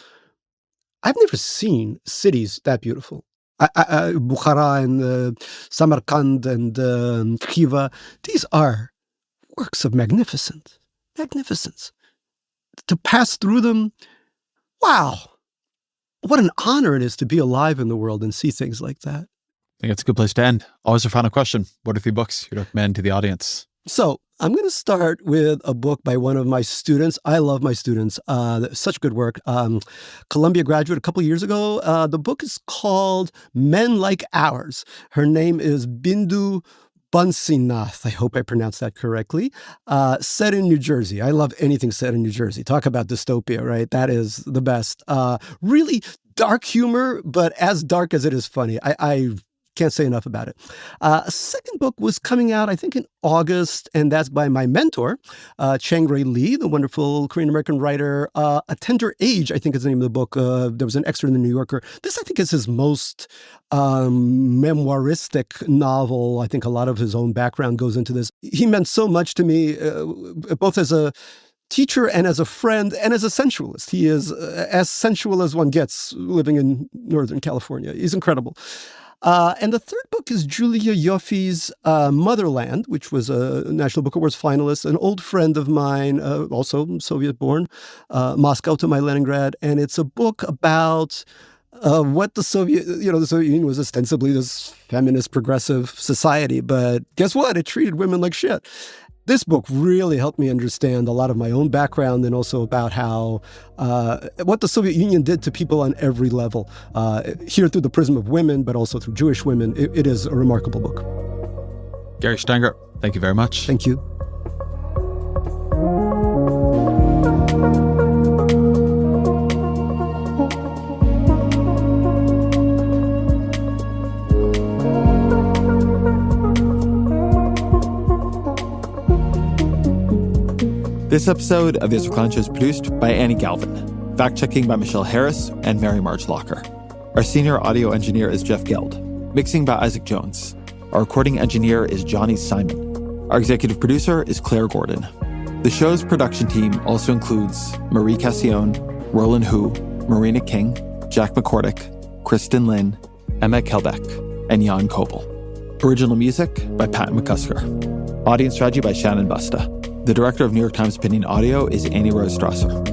I've never seen cities that beautiful. Bukhara and Samarkand and Khiva, these are works of magnificence. To pass through them, wow. What an honor it is to be alive in the world and see things like that. I think it's a good place to end. Always a final question. What are 3 books you'd recommend to the audience? So I'm going to start with a book by one of my students. I love my students. Such good work. Columbia graduate a couple of years ago. The book is called Men Like Ours. Her name is Bindu Bansinath, I hope I pronounced that correctly, set in New Jersey. I love anything set in New Jersey. Talk about dystopia, right? That is the best. Really dark humor, but as dark as it is funny. I can't say enough about it. A second book was coming out, I think, in August, and that's by my mentor, Chang-Rae Lee, the wonderful Korean-American writer. A Tender Age, I think is the name of the book. There was an extra in the New Yorker. This, I think, is his most memoiristic novel. I think a lot of his own background goes into this. He meant so much to me, both as a teacher and as a friend and as a sensualist. He is as sensual as one gets living in Northern California. He's incredible. And the third book is Julia Yoffe's Motherland, which was a National Book Awards finalist, an old friend of mine, also Soviet-born, Moscow to my Leningrad. And it's a book about what the Soviet Union was ostensibly this feminist progressive society. But guess what? It treated women like shit. This book really helped me understand a lot of my own background and also about how what the Soviet Union did to people on every level, here through the prism of women, but also through Jewish women. It is a remarkable book. Gary Shteyngart, thank you very much. Thank you. This episode of The Ezra Klein Show is produced by Annie Galvin, fact-checking by Michelle Harris and Mary Marge Locker. Our senior audio engineer is Jeff Geld, mixing by Isaac Jones. Our recording engineer is Johnny Simon. Our executive producer is Claire Gordon. The show's production team also includes Marie Cassione, Roland Hu, Marina King, Jack McCordick, Kristen Lin, Emma Kelbeck, and Jan Koval. Original music by Pat McCusker. Audience strategy by Shannon Busta. The director of New York Times Opinion Audio is Annie Rose Strasser.